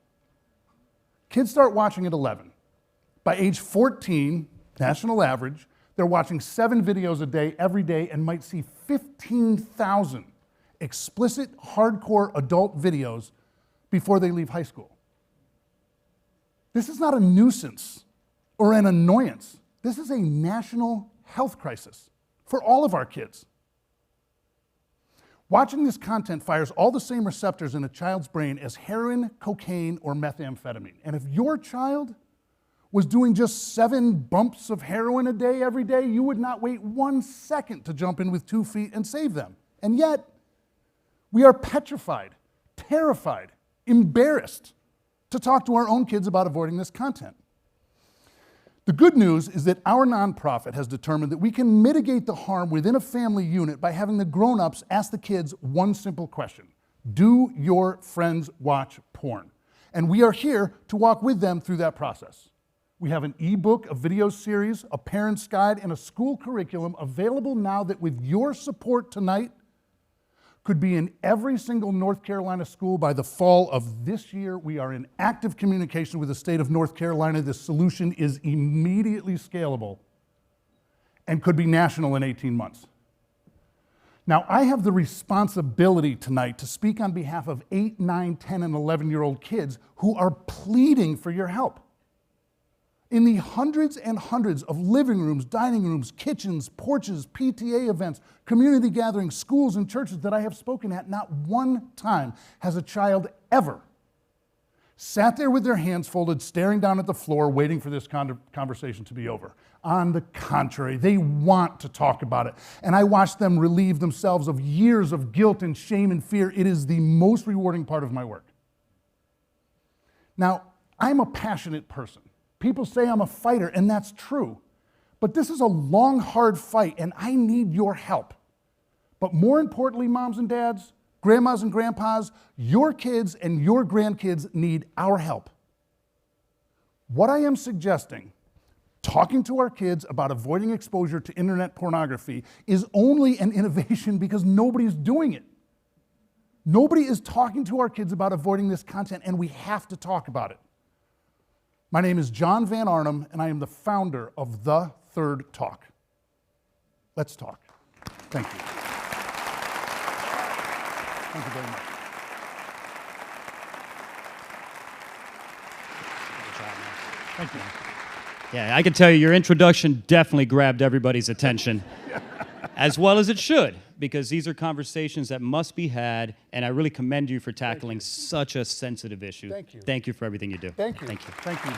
[SPEAKER 9] Kids start watching at 11. By age 14, national average, they're watching 7 videos a day every day and might see 15,000 explicit, hardcore adult videos before they leave high school. This is not a nuisance or an annoyance. This is a national health crisis for all of our kids. Watching this content fires all the same receptors in a child's brain as heroin, cocaine, or methamphetamine. And if your child was doing just 7 bumps of heroin a day every day, you would not wait 1 second to jump in with 2 feet and save them. And yet, we are petrified, terrified, embarrassed to talk to our own kids about avoiding this content. The good news is that our nonprofit has determined that we can mitigate the harm within a family unit by having the grown-ups ask the kids one simple question: do your friends watch porn? And we are here to walk with them through that process. We have an ebook, a video series, a parent's guide, and a school curriculum available now that with your support tonight could be in every single North Carolina school by the fall of this year. We are in active communication with the state of North Carolina. This solution is immediately scalable and could be national in 18 months. Now, I have the responsibility tonight to speak on behalf of 8, 9, 10, and 11-year-old kids who are pleading for your help. In the hundreds and hundreds of living rooms, dining rooms, kitchens, porches, PTA events, community gatherings, schools, and churches that I have spoken at, not one time has a child ever sat there with their hands folded, staring down at the floor, waiting for this conversation to be over. On the contrary, they want to talk about it. And I watch them relieve themselves of years of guilt and shame and fear. It is the most rewarding part of my work. Now, I'm a passionate person. People say I'm a fighter, and that's true. But this is a long, hard fight, and I need your help. But more importantly, moms and dads, grandmas and grandpas, your kids and your grandkids need our help. What I am suggesting, talking to our kids about avoiding exposure to internet pornography, is only an innovation because nobody's doing it. Nobody is talking to our kids about avoiding this content, and we have to talk about it. My name is John Van Arnhem, and I am the founder of The Third Talk. Let's talk. Thank you. Thank you very much. Thank you.
[SPEAKER 2] Yeah, I can tell you your introduction definitely grabbed everybody's attention, as well as it should, because these are conversations that must be had, and I really commend you for tackling such a sensitive issue.
[SPEAKER 9] Thank you.
[SPEAKER 2] Thank you for everything you do.
[SPEAKER 9] Thank you.
[SPEAKER 2] Thank you.
[SPEAKER 9] Thank you.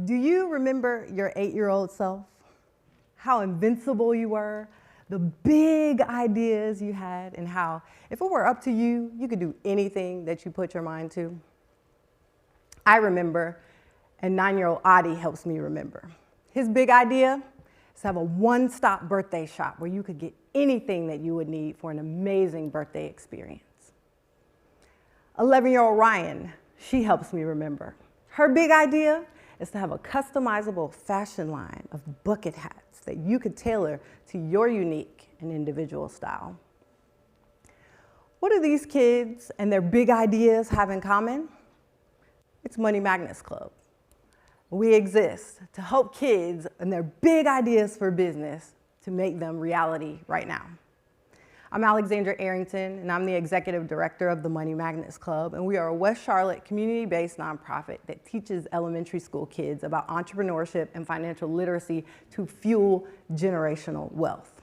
[SPEAKER 10] Do you remember your 8-year-old self? How invincible you were, the big ideas you had, and how, if it were up to you, you could do anything that you put your mind to? I remember, and 9-year-old Adi helps me remember. His big idea is to have a one-stop birthday shop where you could get anything that you would need for an amazing birthday experience. 11-year-old Ryan, she helps me remember. Her big idea is to have a customizable fashion line of bucket hats that you could tailor to your unique and individual style. What do these kids and their big ideas have in common? It's Money Magnets Club. We exist to help kids and their big ideas for business to make them reality right now. I'm Alexandra Arrington, and I'm the executive director of the Money Magnets Club, and we are a West Charlotte community-based nonprofit that teaches elementary school kids about entrepreneurship and financial literacy to fuel generational wealth.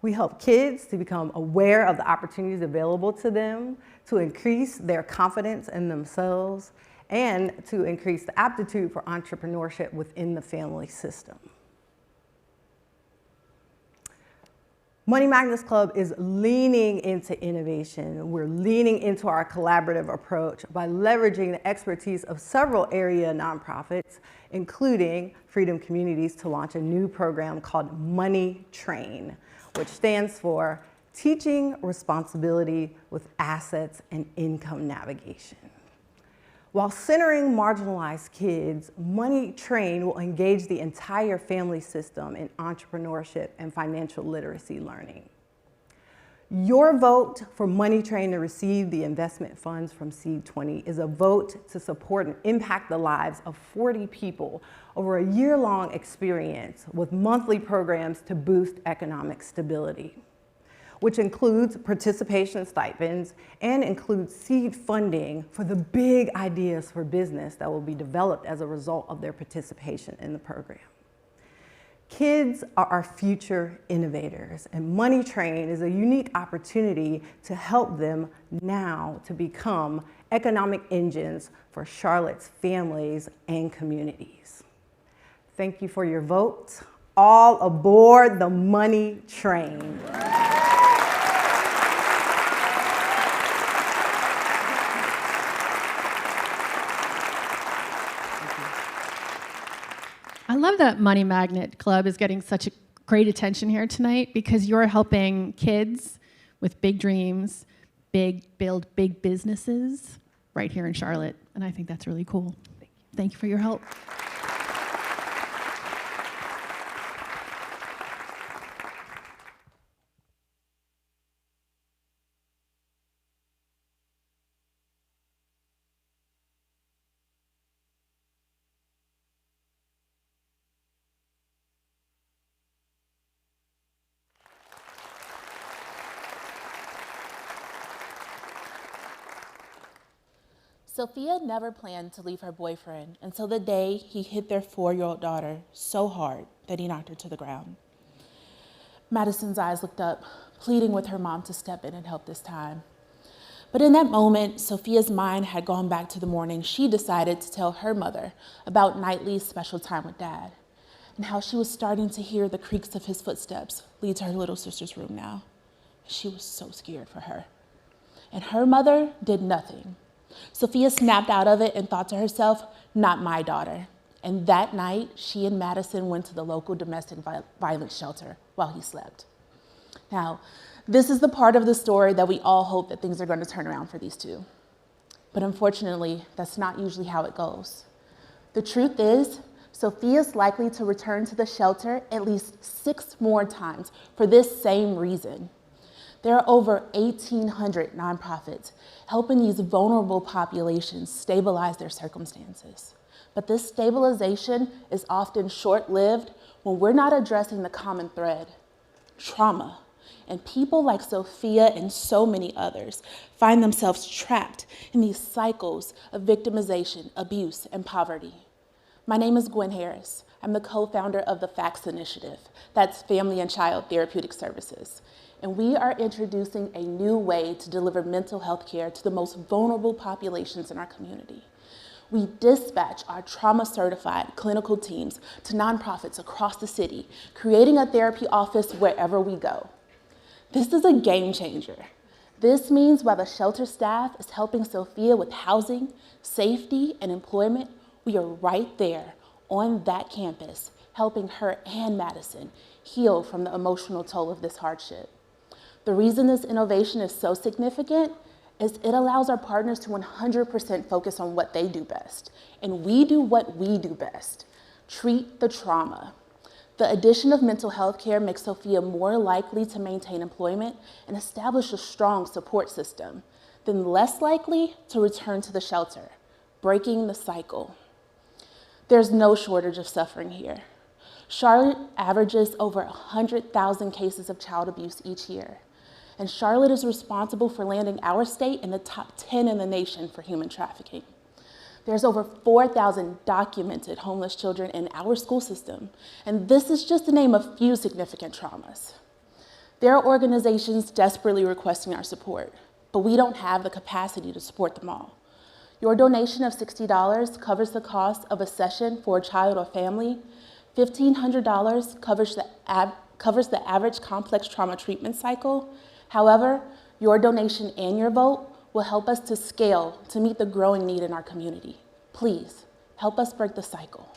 [SPEAKER 10] We help kids to become aware of the opportunities available to them, to increase their confidence in themselves, and to increase the aptitude for entrepreneurship within the family system. Money Magnets Club is leaning into innovation. We're leaning into our collaborative approach by leveraging the expertise of several area nonprofits, including Freedom Communities, to launch a new program called Money Train, which stands for Teaching Responsibility with Assets and Income Navigation. While centering marginalized kids, Money Train will engage the entire family system in entrepreneurship and financial literacy learning. Your vote for Money Train to receive the investment funds from SEED20 is a vote to support and impact the lives of 40 people over a year-long experience with monthly programs to boost economic stability, which includes participation stipends and includes seed funding for the big ideas for business that will be developed as a result of their participation in the program. Kids are our future innovators, and Money Train is a unique opportunity to help them now to become economic engines for Charlotte's families and communities. Thank you for your vote. All aboard the Money Train.
[SPEAKER 1] I love that Money Magnet Club is getting such a great attention here tonight because you're helping kids with big dreams, build big businesses right here in Charlotte. And I think that's really cool. Thank you for your help.
[SPEAKER 11] Sophia never planned to leave her boyfriend until the day he hit their 4-year-old daughter so hard that he knocked her to the ground. Madison's eyes looked up, pleading with her mom to step in and help this time. But in that moment, Sophia's mind had gone back to the morning she decided to tell her mother about Knightley's special time with Dad, and how she was starting to hear the creaks of his footsteps lead to her little sister's room now. She was so scared for her. And her mother did nothing. Sophia snapped out of it and thought to herself, not my daughter. And that night, she and Madison went to the local domestic violence shelter while he slept. Now, this is the part of the story that we all hope that things are going to turn around for these two. But unfortunately, that's not usually how it goes. The truth is, Sophia's likely to return to the shelter at least 6 more times for this same reason. There are over 1,800 nonprofits helping these vulnerable populations stabilize their circumstances. But this stabilization is often short-lived when we're not addressing the common thread, trauma. And people like Sophia and so many others find themselves trapped in these cycles of victimization, abuse, and poverty. My name is Gwen Harris. I'm the co-founder of the FACTS Initiative, that's Family and Child Therapeutic Services. And we are introducing a new way to deliver mental health care to the most vulnerable populations in our community. We dispatch our trauma-certified clinical teams to nonprofits across the city, creating a therapy office wherever we go. This is a game changer. This means while the shelter staff is helping Sophia with housing, safety, and employment, we are right there on that campus, helping her and Madison heal from the emotional toll of this hardship. The reason this innovation is so significant is it allows our partners to 100% focus on what they do best. And we do what we do best, treat the trauma. The addition of mental health care makes Sophia more likely to maintain employment and establish a strong support system, then less likely to return to the shelter, breaking the cycle. There's no shortage of suffering here. Charlotte averages over 100,000 cases of child abuse each year. And Charlotte is responsible for landing our state in the top 10 in the nation for human trafficking. There's over 4,000 documented homeless children in our school system, and this is just to name a few significant traumas. There are organizations desperately requesting our support, but we don't have the capacity to support them all. Your donation of $60 covers the cost of a session for a child or family. $1,500 covers the average complex trauma treatment cycle. However, your donation and your vote will help us to scale to meet the growing need in our community. Please, help us break the cycle.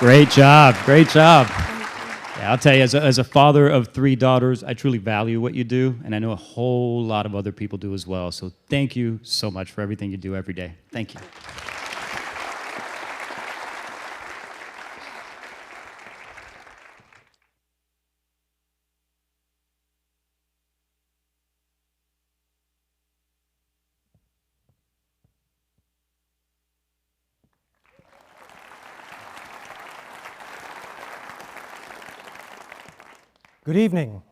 [SPEAKER 2] Great job, great job. Yeah, I'll tell you, as a father of 3 daughters, I truly value what you do, and I know a whole lot of other people do as well. So thank you so much for everything you do every day. Thank you.
[SPEAKER 12] Good evening.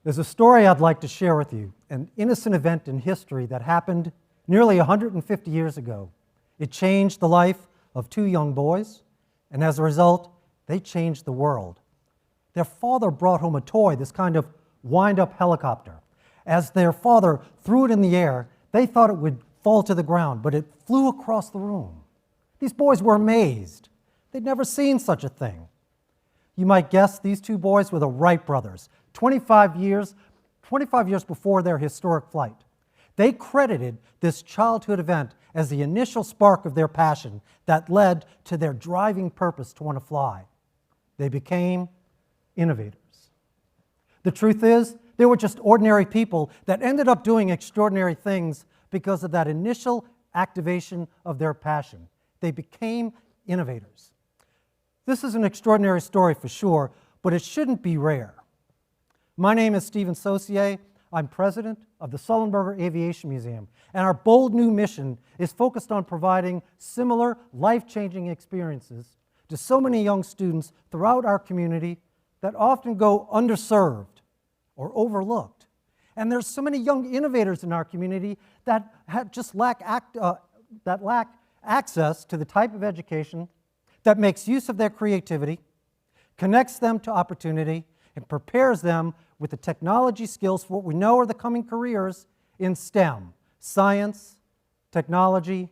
[SPEAKER 12] There's a story I'd like to share with you, an innocent event in history that happened nearly 150 years ago. It changed the life of two young boys, and as a result, they changed the world. Their father brought home a toy, this kind of wind-up helicopter. As their father threw it in the air, they thought it would fall to the ground, but it flew across the room. These boys were amazed. They'd never seen such a thing. You might guess these two boys were the Wright brothers, 25 years before their historic flight. They credited this childhood event as the initial spark of their passion that led to their driving purpose to want to fly. They became innovators. The truth is, they were just ordinary people that ended up doing extraordinary things because of that initial activation of their passion. They became innovators. This is an extraordinary story for sure, but it shouldn't be rare. My name is Stephen Saucier. I'm president of the Sullenberger Aviation Museum, and our bold new mission is focused on providing similar life-changing experiences to so many young students throughout our community that often go underserved or overlooked. And there's so many young innovators in our community that just lack access to the type of education that makes use of their creativity, connects them to opportunity, and prepares them with the technology skills for what we know are the coming careers in STEM: science, technology,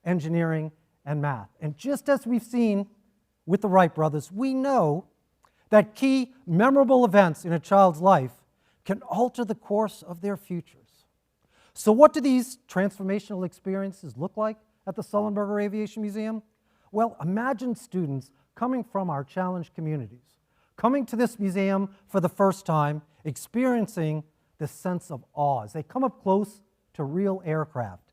[SPEAKER 12] engineering, and math. And just as we've seen with the Wright brothers, we know that key memorable events in a child's life can alter the course of their futures. So what do these transformational experiences look like at the Sullenberger Aviation Museum? Well, imagine students coming from our challenged communities, coming to this museum for the first time, experiencing this sense of awe as they come up close to real aircraft,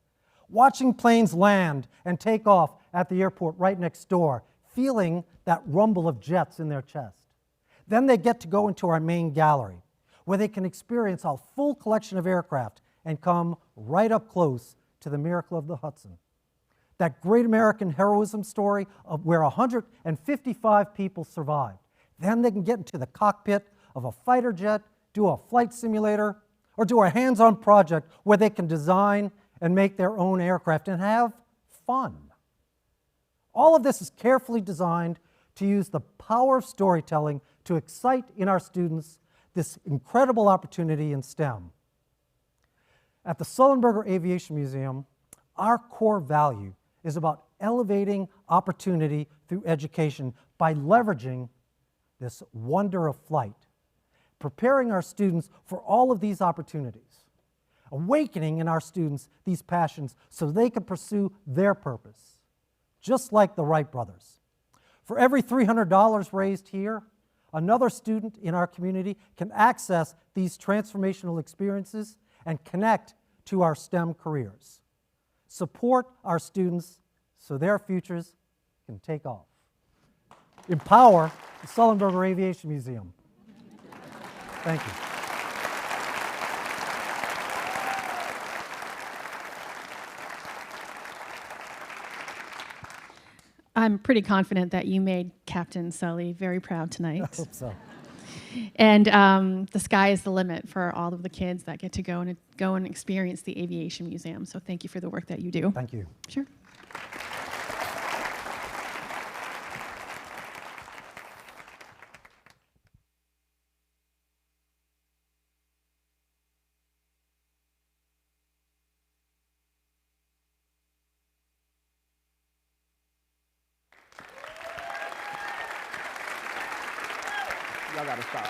[SPEAKER 12] watching planes land and take off at the airport right next door, feeling that rumble of jets in their chest. Then they get to go into our main gallery, where they can experience a full collection of aircraft and come right up close to the miracle of the Hudson. That great American heroism story of where 155 people survived. Then they can get into the cockpit of a fighter jet, do a flight simulator, or do a hands-on project where they can design and make their own aircraft and have fun. All of this is carefully designed to use the power of storytelling to excite in our students this incredible opportunity in STEM. At the Sullenberger Aviation Museum, our core value is about elevating opportunity through education by leveraging this wonder of flight, preparing our students for all of these opportunities, awakening in our students these passions so they can pursue their purpose, just like the Wright brothers. For every $300 raised here, another student in our community can access these transformational experiences and connect to our STEM careers. Support our students so their futures can take off. Empower the Sullenberger Aviation Museum. Thank you.
[SPEAKER 1] I'm pretty confident that you made Captain Sully very proud tonight.
[SPEAKER 12] I hope so.
[SPEAKER 1] And the sky is the limit for all of the kids that get to go and experience the Aviation Museum. So thank you for the work that you do.
[SPEAKER 12] Thank you.
[SPEAKER 1] Sure.
[SPEAKER 13] Y'all gotta stop.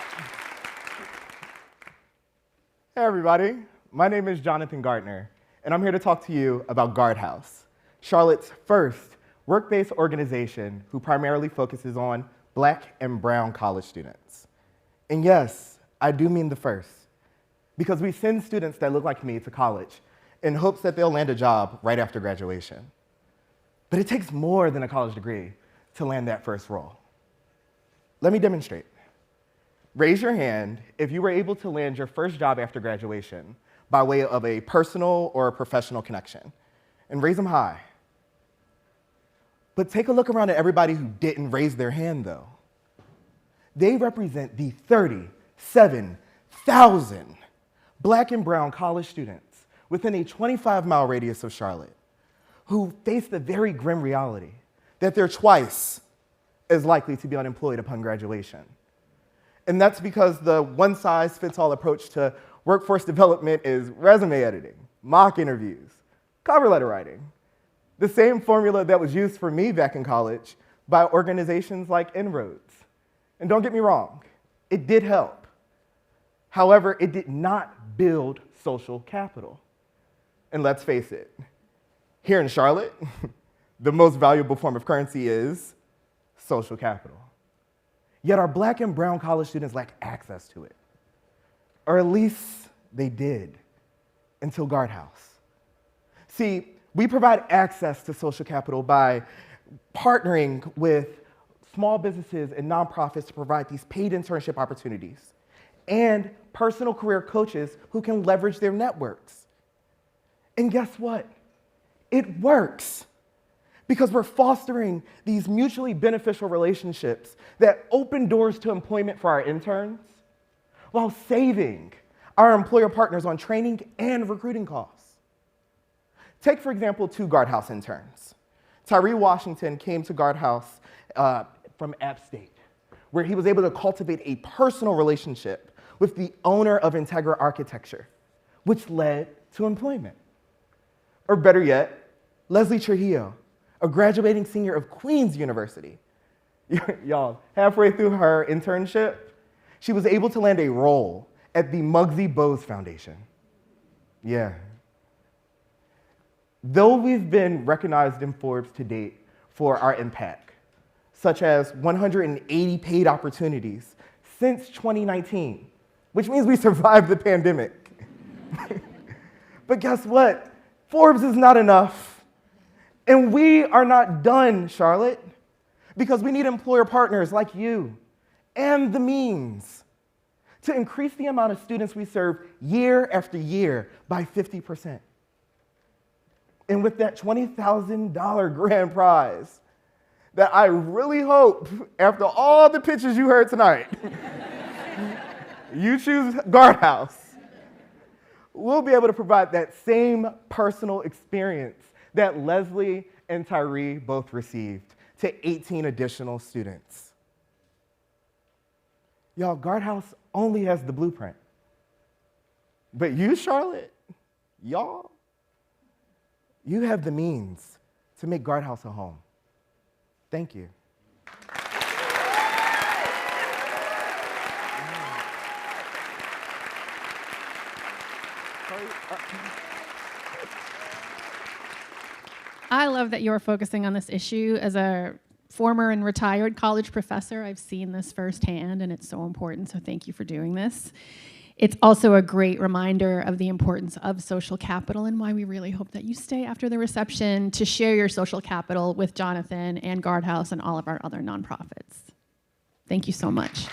[SPEAKER 13] Hey everybody, my name is Jonathan Gardner, and I'm here to talk to you about Guardhouse, Charlotte's first work-based organization who primarily focuses on Black and brown college students. And yes, I do mean the first, because we send students that look like me to college in hopes that they'll land a job right after graduation. But it takes more than a college degree to land that first role. Let me demonstrate. Raise your hand if you were able to land your first job after graduation by way of a personal or a professional connection, and raise them high. But take a look around at everybody who didn't raise their hand, though. They represent the 37,000 black and brown college students within a 25-mile radius of Charlotte who face the very grim reality that they're twice as likely to be unemployed upon graduation. And that's because the one-size-fits-all approach to workforce development is resume editing, mock interviews, cover letter writing, the same formula that was used for me back in college by organizations like Inroads. And don't get me wrong, it did help. However, it did not build social capital. And let's face it, here in Charlotte, the most valuable form of currency is social capital. Yet our black and brown college students lack access to it. Or at least they did until Guardhouse. See, we provide access to social capital by partnering with small businesses and nonprofits to provide these paid internship opportunities and personal career coaches who can leverage their networks. And guess what? It works. Because we're fostering these mutually beneficial relationships that open doors to employment for our interns while saving our employer partners on training and recruiting costs. Take, for example, 2 Guardhouse interns. Tyree Washington came to Guardhouse from App State, where he was able to cultivate a personal relationship with the owner of Integra Architecture, which led to employment. Or better yet, Leslie Trujillo, a graduating senior of Queen's University. Y'all, halfway through her internship, she was able to land a role at the Muggsy Bogues Foundation. Yeah. Though we've been recognized in Forbes to date for our impact, such as 180 paid opportunities since 2019, which means we survived the pandemic. But guess what? Forbes is not enough. And we are not done, Charlotte, because we need employer partners like you and the means to increase the amount of students we serve year after year by 50%. And with that $20,000 grand prize that I really hope, after all the pitches you heard tonight, you choose Guardhouse, we'll be able to provide that same personal experience that Leslie and Tyree both received to 18 additional students. Y'all, Guardhouse only has the blueprint. But you, Charlotte, y'all, you have the means to make Guardhouse a home. Thank you.
[SPEAKER 1] I love that you're focusing on this issue. As a former and retired college professor, I've seen this firsthand, and it's so important, so thank you for doing this. It's also a great reminder of the importance of social capital and why we really hope that you stay after the reception to share your social capital with Jonathan and Guardhouse and all of our other nonprofits. Thank you so much.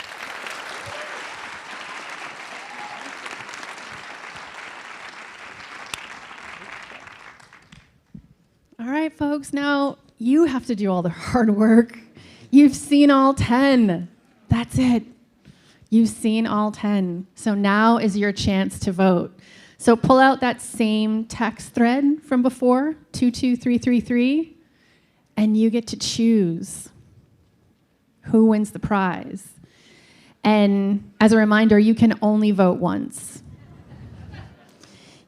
[SPEAKER 1] All right, folks, now you have to do all the hard work. You've seen all 10. That's it. You've seen all 10. So now is your chance to vote. So pull out that same text thread from before, 22333, and you get to choose who wins the prize. And as a reminder, you can only vote once.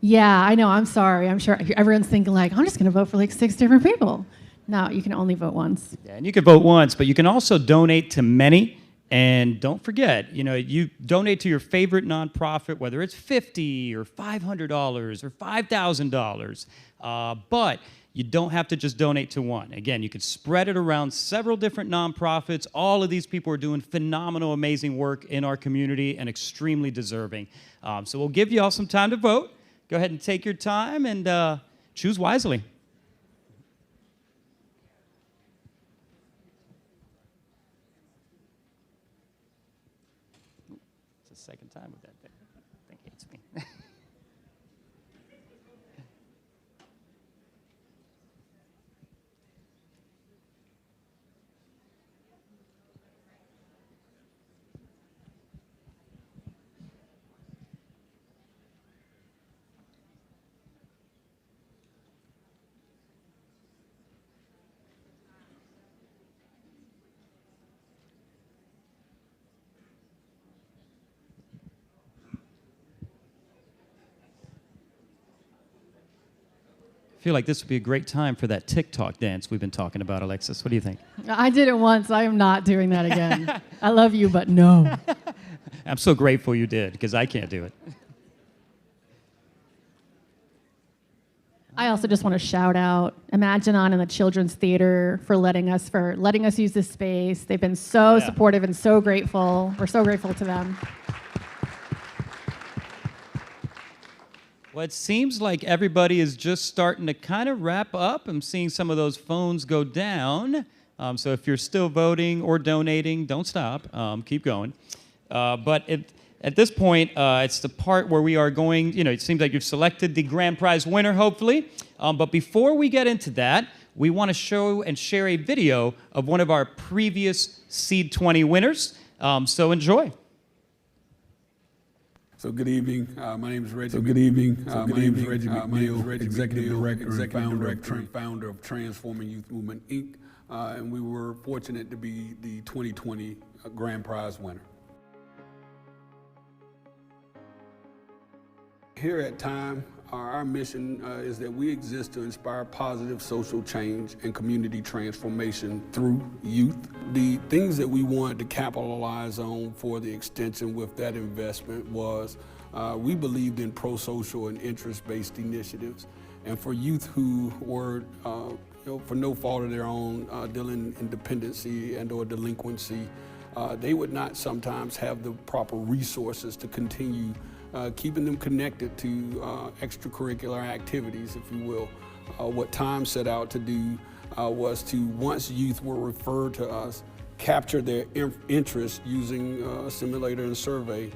[SPEAKER 1] Yeah, I know, I'm sorry. I'm sure everyone's thinking like, I'm just gonna vote for like 6 different people. No, you can only vote once.
[SPEAKER 2] Yeah, and you can vote once, but you can also donate to many. And don't forget, you donate to your favorite nonprofit, whether it's $50 or $500 or $5,000. But you don't have to just donate to one. Again, you can spread it around several different nonprofits. All of these people are doing phenomenal, amazing work in our community and extremely deserving. So we'll give you all some time to vote. Go ahead and take your time and choose wisely. It's the second time with that thing. I think it hates me. feel like this would be a great time for that TikTok dance we've been talking about, Alexis. What do you think?
[SPEAKER 1] I did it once. I am not doing that again. I love you, but no.
[SPEAKER 2] I'm so grateful you did, because I can't do it.
[SPEAKER 1] I also just want to shout out Imaginon and the Children's Theater for letting us use this space. They've been so supportive and so grateful. We're so grateful to them.
[SPEAKER 2] Well, it seems like everybody is just starting to kind of wrap up. I'm seeing some of those phones go down. So if you're still voting or donating, don't stop. Keep going. At this point, it's the part where we are going, it seems like you've selected the grand prize winner, hopefully. But before we get into that, we want to show and share a video of one of our previous SEED20 winners. So enjoy.
[SPEAKER 14] So good evening. My name is Reggie. My name is Reggie McNeil, Executive Director and founder of Transforming Youth Movement, Inc. And we were fortunate to be the 2020 grand prize winner. Here at Time, our mission is that we exist to inspire positive social change and community transformation through youth. The things that we wanted to capitalize on for the extension with that investment was we believed in pro-social and interest-based initiatives. And for youth who were, for no fault of their own, dealing in dependency and or delinquency, they would not sometimes have the proper resources to continue keeping them connected to extracurricular activities, if you will. What Time set out to do was to, once youth were referred to us, capture their interest using a simulator and survey.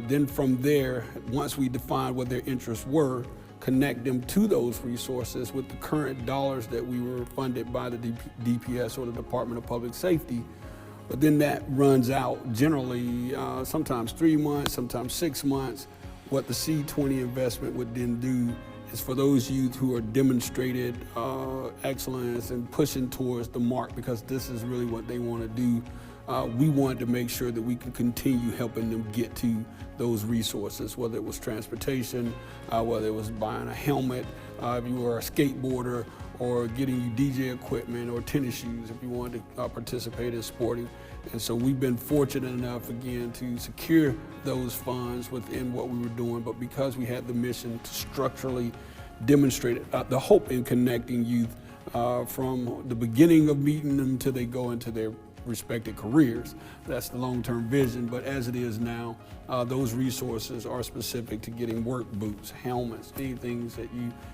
[SPEAKER 14] Then from there, once we defined what their interests were, connect them to those resources with the current dollars that we were funded by the DPS or the Department of Public Safety. But then that runs out generally, sometimes 3 months, sometimes 6 months. What the SEED20 investment would then do is for those youth who are demonstrated excellence and pushing towards the mark, because this is really what they want to do, we wanted to make sure that we can continue helping them get to those resources, whether it was transportation, whether it was buying a helmet, if you were a skateboarder, or getting you DJ equipment or tennis shoes if you wanted to participate in sporting. And so we've been fortunate enough, again, to secure those funds within what we were doing, but because we had the mission to structurally demonstrate the hope in connecting youth from the beginning of meeting them till they go into their respective careers. That's the long-term vision, but as it is now, those resources are specific to getting work boots, helmets, anything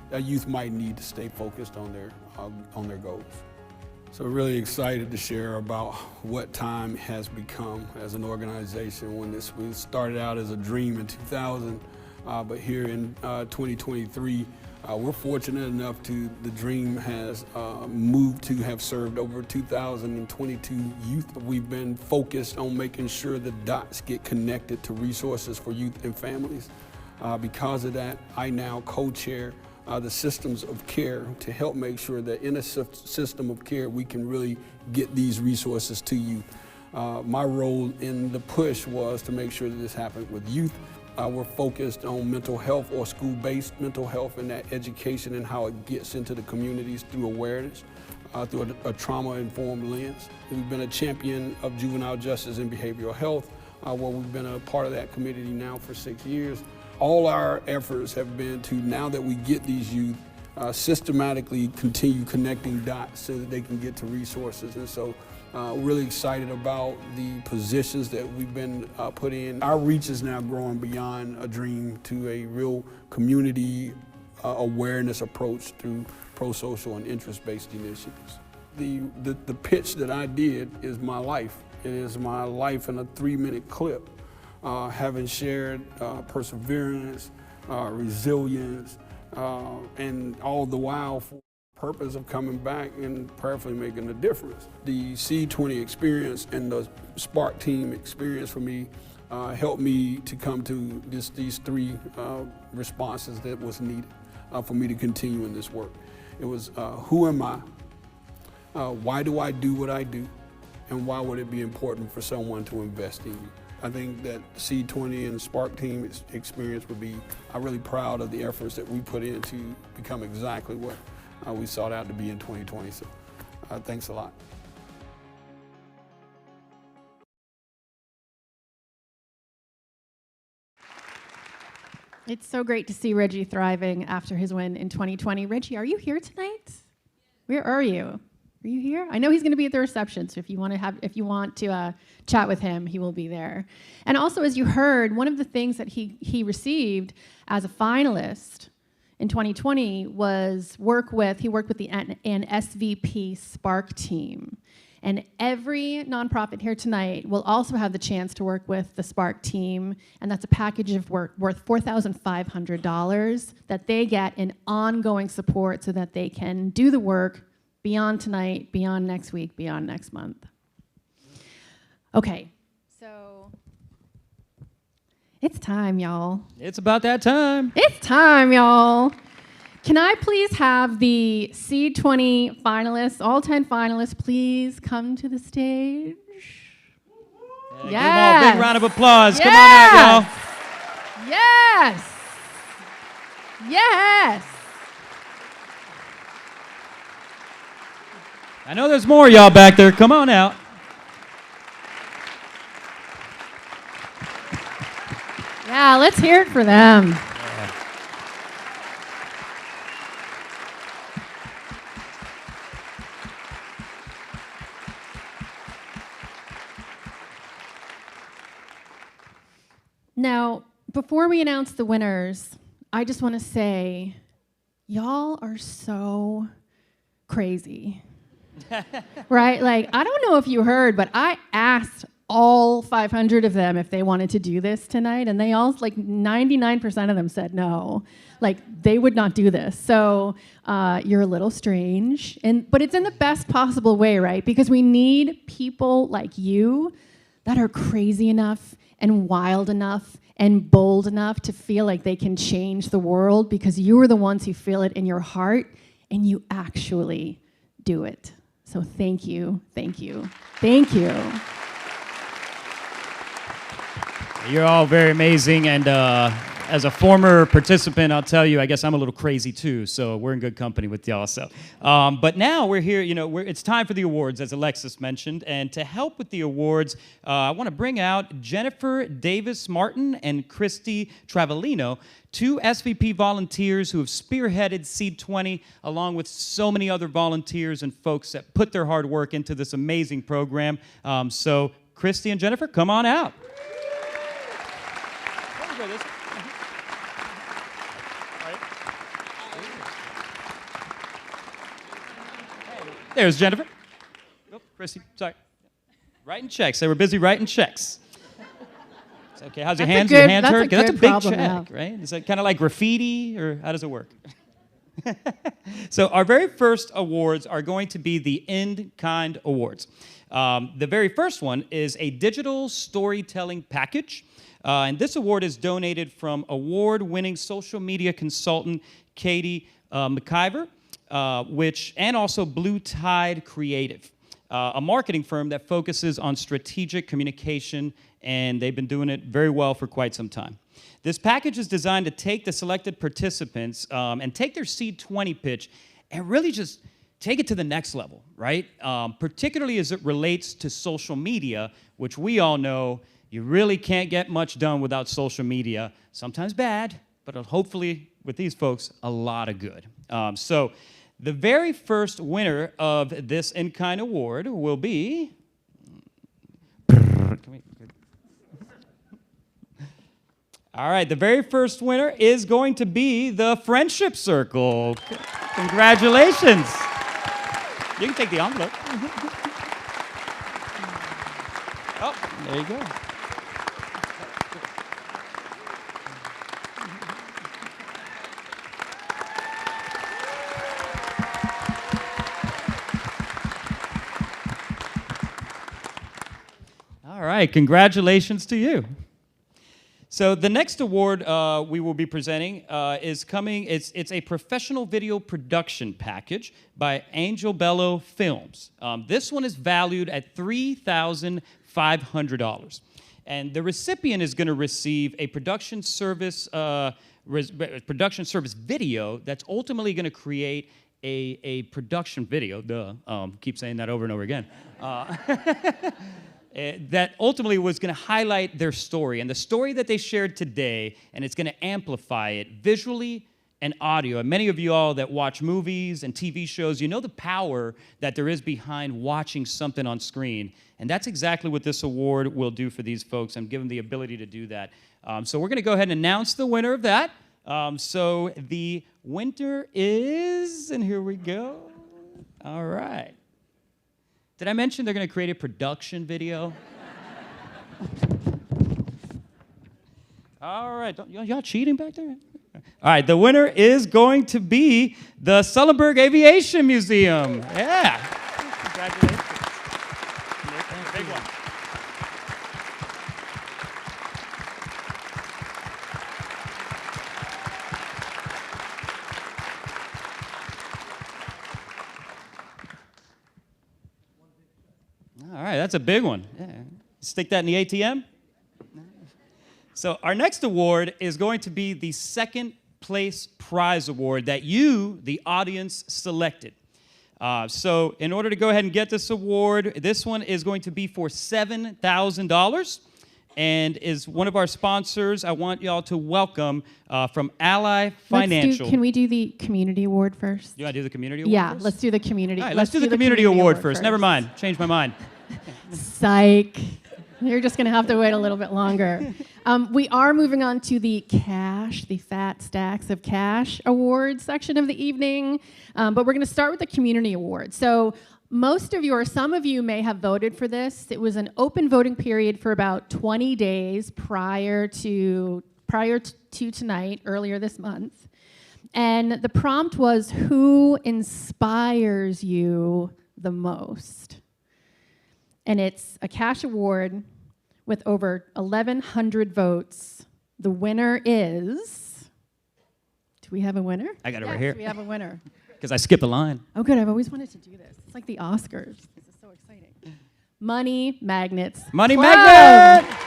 [SPEAKER 14] that youth might need to stay focused on their goals. So we're really excited to share about what Time has become as an organization. We started out as a dream in 2000, but here in 2023, we're fortunate enough the dream has moved to have served over 2,022 youth. We've been focused on making sure the dots get connected to resources for youth and families. Because of that, I now co-chair the systems of care to help make sure that in a system of care, we can really get these resources to youth. My role in the push was to make sure that this happened with youth. We're focused on mental health or school-based mental health and that education and how it gets into the communities through awareness, through a trauma-informed lens. We've been a champion of juvenile justice and behavioral health, where we've been a part of that community now for 6 years. All our efforts have been to, now that we get these youth, systematically continue connecting dots so that they can get to resources. And so really excited about the positions that we've been put in. Our reach is now growing beyond a dream to a real community awareness approach through pro-social and interest-based initiatives. The pitch that I did is my life. It is my life in a 3-minute clip, having shared perseverance, resilience, and all the while for purpose of coming back and prayerfully making a difference. The SEED20 experience and the Spark team experience for me helped me to come to these 3 responses that was needed for me to continue in this work. It was who am I? Why do I do what I do? And why would it be important for someone to invest in you? I think that SEED20 and Spark team experience would be, I'm really proud of the efforts that we put in to become exactly what we sought out to be in 2020. So thanks a lot.
[SPEAKER 1] It's so great to see Reggie thriving after his win in 2020. Reggie, are you here tonight? Where are you? Are you here? I know he's going to be at the reception, so if you want to chat with him, he will be there. And also, as you heard, one of the things that he received as a finalist in 2020 was he worked with an SVP Spark team. And every nonprofit here tonight will also have the chance to work with the Spark team, and that's a package of work worth $4,500 that they get in ongoing support so that they can do the work beyond tonight, beyond next week, beyond next month. Okay, so it's time, y'all.
[SPEAKER 2] It's about that time.
[SPEAKER 1] It's time, y'all. Can I please have the SEED20 finalists, all 10 finalists, please come to the stage?
[SPEAKER 2] Give them all a big round of applause.
[SPEAKER 1] Yes.
[SPEAKER 2] Come on out, y'all.
[SPEAKER 1] Yes. Yes.
[SPEAKER 2] I know there's more of y'all back there. Come on out.
[SPEAKER 1] Yeah, let's hear it for them. Now, before we announce the winners, I just want to say, y'all are so crazy. Right? Like, I don't know if you heard, but I asked all 500 of them if they wanted to do this tonight, and they all, like 99% of them said no. Like, they would not do this. So you're a little strange, but it's in the best possible way, right? Because we need people like you that are crazy enough and wild enough and bold enough to feel like they can change the world, because you are the ones who feel it in your heart and you actually do it. So thank you, thank you, thank you.
[SPEAKER 2] You're all very amazing, and as a former participant, I'll tell you, I guess I'm a little crazy too, so we're in good company with y'all. So, but now we're here, it's time for the awards, as Alexis mentioned, and to help with the awards, I want to bring out Jennifer Davis Martin and Christy Travellino, two SVP volunteers who have spearheaded SEED20, along with so many other volunteers and folks that put their hard work into this amazing program. So, Christy and Jennifer, come on out. There's Jennifer. Oh, Christy, sorry. Writing checks. They were busy writing checks. It's okay. How's your hands? Your hands hurt? That's a big check, right? Is that kind of like graffiti, or how does it work? So our very first awards are going to be the In-Kind Awards. The very first one is a digital storytelling package. And this award is donated from award-winning social media consultant Katie McIver, and also Blue Tide Creative, a marketing firm that focuses on strategic communication, and they've been doing it very well for quite some time. This package is designed to take the selected participants and take their SEED20 pitch and really just take it to the next level, right? Particularly as it relates to social media, which we all know you really can't get much done without social media. Sometimes bad, but hopefully with these folks, a lot of good. So the very first winner of this In-Kind Award will be... All right, the very first winner is going to be the Friendship Circle. Congratulations. You can take the envelope. Oh, there you go. All right, congratulations to you. So the next award we will be presenting is coming. It's a professional video production package by Angel Bello Films. This one is valued at $3,500. And the recipient is going to receive a production service video that's ultimately going to create a production video. Keep saying that over and over again. That ultimately was going to highlight their story and the story that they shared today, and it's going to amplify it visually and audio. And many of you all that watch movies and TV shows, you know the power that there is behind watching something on screen. And that's exactly what this award will do for these folks and give them the ability to do that. So we're going to go ahead and announce the winner of that. So the winner is, and here we go. All right. Did I mention they're going to create a production video? All right. Y'all cheating back there? All right. The winner is going to be the Sullenberg Aviation Museum. Yeah. Congratulations. Big one. All right, that's a big one. Yeah. Stick that in the ATM. So our next award is going to be the second place prize award that you, the audience, selected. So in order to go ahead and get this award, this one is going to be for $7,000 and is one of our sponsors. I want y'all to welcome from Ally Financial.
[SPEAKER 1] Can we do the community award first?
[SPEAKER 2] You want to do the community award
[SPEAKER 1] Yeah,
[SPEAKER 2] first?
[SPEAKER 1] let's do the community.
[SPEAKER 2] All right, let's do the community award first. Never mind. Changed my mind.
[SPEAKER 1] Psych. You're just going to have to wait a little bit longer. We are moving on to the cash, the fat stacks of cash award section of the evening. But we're going to start with the community award. So most of you, or some of you, may have voted for this. It was an open voting period for about 20 days prior to tonight, earlier this month. And the prompt was, who inspires you the most? And it's a cash award with over 1,100 votes. The winner is... Do we have a winner?
[SPEAKER 2] I got it
[SPEAKER 1] yes,
[SPEAKER 2] right here.
[SPEAKER 1] We have a winner.
[SPEAKER 2] Because I skipped a line.
[SPEAKER 1] Oh, good. I've always wanted to do this. It's like the Oscars. This is so exciting. Money Magnets.
[SPEAKER 2] Money
[SPEAKER 1] Club.
[SPEAKER 2] Magnet!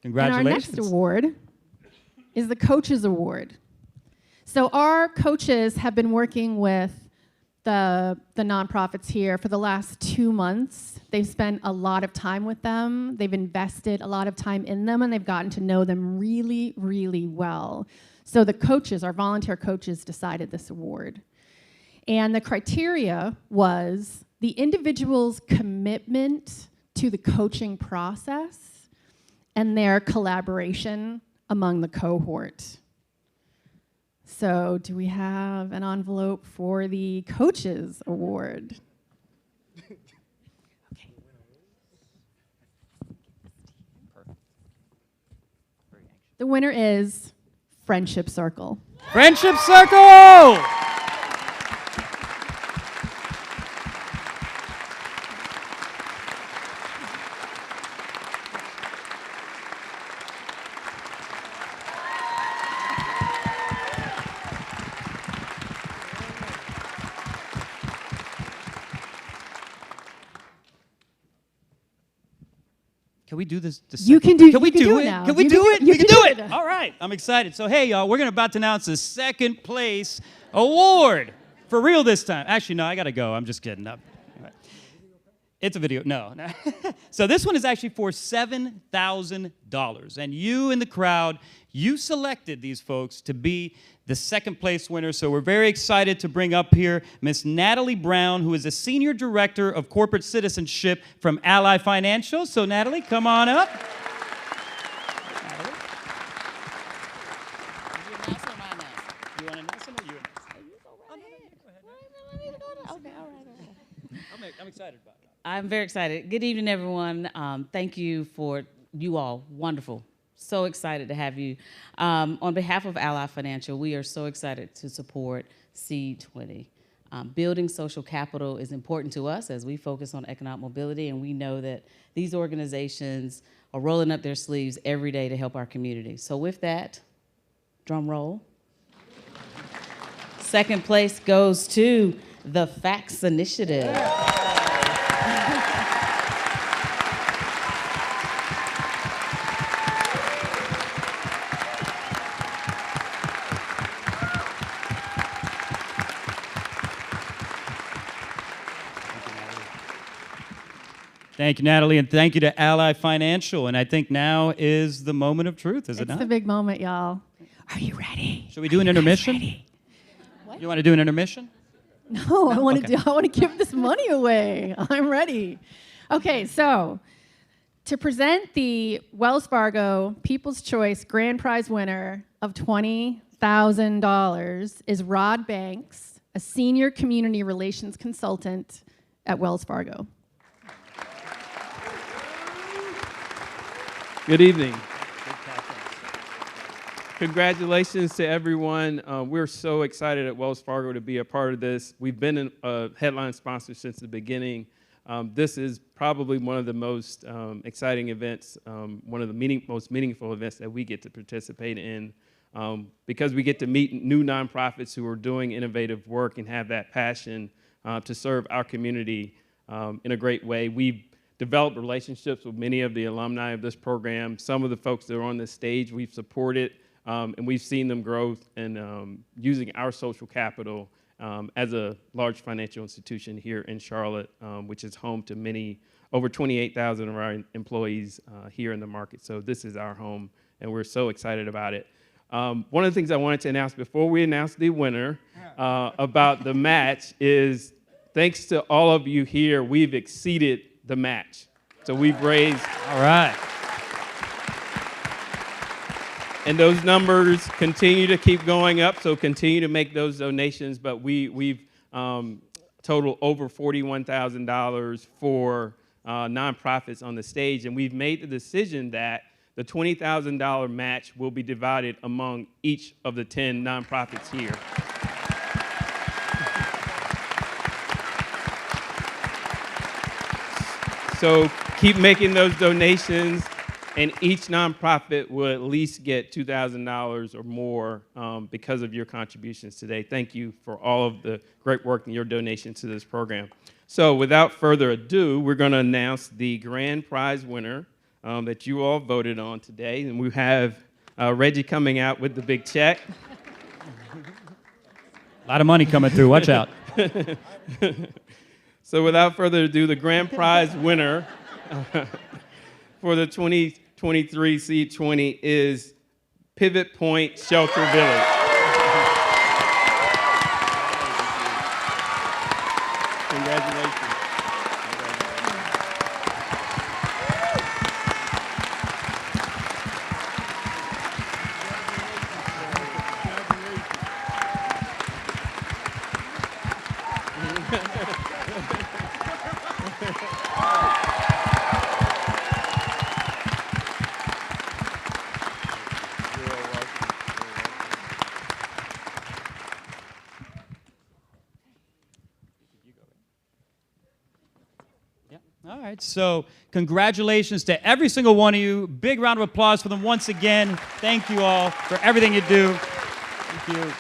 [SPEAKER 2] Congratulations.
[SPEAKER 1] And our next award is the Coaches Award. So our coaches have been working with the nonprofits here for the last 2 months. They've spent a lot of time with them. They've invested a lot of time in them, and they've gotten to know them really, really well. So the coaches, our volunteer coaches, decided this award. And the criteria was the individual's commitment to the coaching process and their collaboration among the cohort. So do we have an envelope for the Coaches Award? Okay. The winner is Friendship Circle.
[SPEAKER 2] Friendship Circle! Can we do this?
[SPEAKER 1] You can do.
[SPEAKER 2] Can we do it?
[SPEAKER 1] now.
[SPEAKER 2] Can we
[SPEAKER 1] You
[SPEAKER 2] do it?
[SPEAKER 1] You
[SPEAKER 2] We can
[SPEAKER 1] can
[SPEAKER 2] do
[SPEAKER 1] do
[SPEAKER 2] it. All right. I'm excited. So hey, y'all, we're about to announce the second place award for real this time. Actually, no, I gotta go. I'm just kidding. It's a video. No. So this one is actually for $7,000. And you in the crowd, you selected these folks to be the second place winner. So we're very excited to bring up here Miss Natalie Brown, who is a Senior Director of Corporate Citizenship from Ally Financial. So Natalie, come on up. I'm excited about it.
[SPEAKER 15] I'm very excited. Good evening, everyone. Thank you for you all. Wonderful. So excited to have you. On behalf of Ally Financial, we are so excited to support SEED20. Building social capital is important to us as we focus on economic mobility, and we know that these organizations are rolling up their sleeves every day to help our community. So with that, drum roll. Second place goes to the Facts Initiative.
[SPEAKER 2] Thank you, Natalie, and thank you to Ally Financial. And I think now is the moment of truth, is it not?
[SPEAKER 1] It's the big moment, y'all. Are you ready?
[SPEAKER 2] Should we do an intermission? You want to do an intermission?
[SPEAKER 1] No, I want to give this money away. I'm ready. Okay, so to present the Wells Fargo People's Choice Grand Prize winner of $20,000 is Rod Banks, a senior community relations consultant at Wells Fargo.
[SPEAKER 16] Good evening. Congratulations to everyone. We're so excited at Wells Fargo to be a part of this. We've been a headline sponsor since the beginning. This is probably one of the most exciting events, one of the most meaningful events that we get to participate in, because we get to meet new nonprofits who are doing innovative work and have that passion to serve our community in a great way. We've developed relationships with many of the alumni of this program. Some of the folks that are on this stage we've supported, and we've seen them grow and using our social capital as a large financial institution here in Charlotte, which is home to over 28,000 of our employees here in the market. So this is our home, and we're so excited about it. One of the things I wanted to announce before we announce the winner about the match is, thanks to all of you here, we've exceeded the match. So we've raised.
[SPEAKER 2] All right.
[SPEAKER 16] And those numbers continue to keep going up, so continue to make those donations. But we've totaled over $41,000 for nonprofits on the stage, and we've made the decision that the $20,000 match will be divided among each of the 10 nonprofits here. So keep making those donations, and each nonprofit will at least get $2,000 or more because of your contributions today. Thank you for all of the great work and your donations to this program. So without further ado, we're going to announce the grand prize winner that you all voted on today. And we have Reggie coming out with the big check.
[SPEAKER 2] A lot of money coming through. Watch out.
[SPEAKER 16] So without further ado, the grand prize winner for the 2023 SEED20 is Pivot Point Shelter Village. Congratulations.
[SPEAKER 2] All right, so congratulations to every single one of you. Big round of applause for them once again. Thank you all for everything you do. Thank you.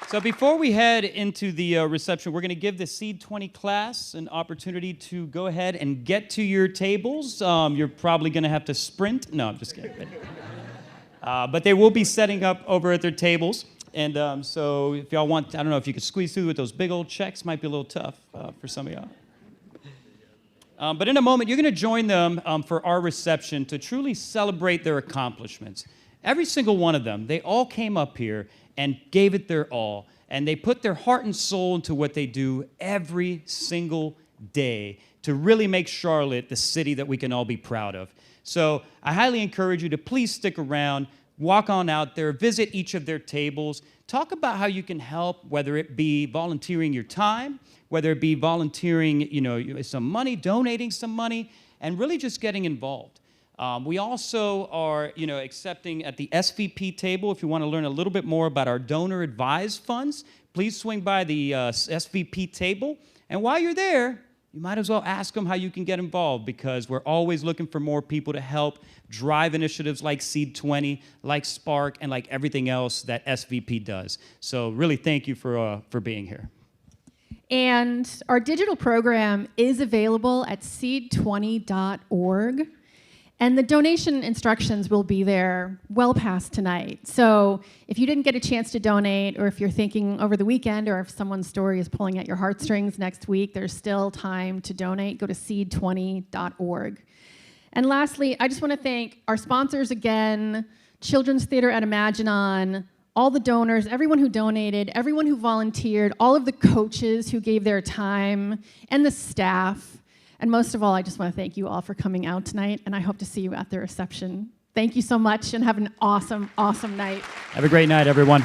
[SPEAKER 2] So before we head into the reception, we're going to give the SEED20 class an opportunity to go ahead and get to your tables. You're probably going to have to sprint. No, I'm just kidding. But they will be setting up over at their tables. And so if y'all want, I don't know if you could squeeze through with those big old checks. Might be a little tough for some of y'all. But in a moment, you're going to join them for our reception to truly celebrate their accomplishments. Every single one of them, they all came up here and gave it their all. And they put their heart and soul into what they do every single day to really make Charlotte the city that we can all be proud of. So I highly encourage you to please stick around. Walk on out there, visit each of their tables, talk about how you can help, whether it be volunteering your time, whether it be volunteering, some money, donating some money, and really just getting involved. We also are, accepting at the SVP table. If you want to learn a little bit more about our donor-advised funds, please swing by the SVP table. And while you're there, you might as well ask them how you can get involved, because we're always looking for more people to help drive initiatives like SEED20, like Spark, and like everything else that SVP does. So really thank you for being here.
[SPEAKER 1] And our digital program is available at SEED20.org. And the donation instructions will be there well past tonight. So if you didn't get a chance to donate, or if you're thinking over the weekend, or if someone's story is pulling at your heartstrings next week, there's still time to donate. Go to SEED20.org. And lastly, I just want to thank our sponsors again, Children's Theater at Imaginon, all the donors, everyone who donated, everyone who volunteered, all of the coaches who gave their time, and the staff. And most of all, I just want to thank you all for coming out tonight, and I hope to see you at the reception. Thank you so much, and have an awesome, awesome night.
[SPEAKER 2] Have a great night, everyone.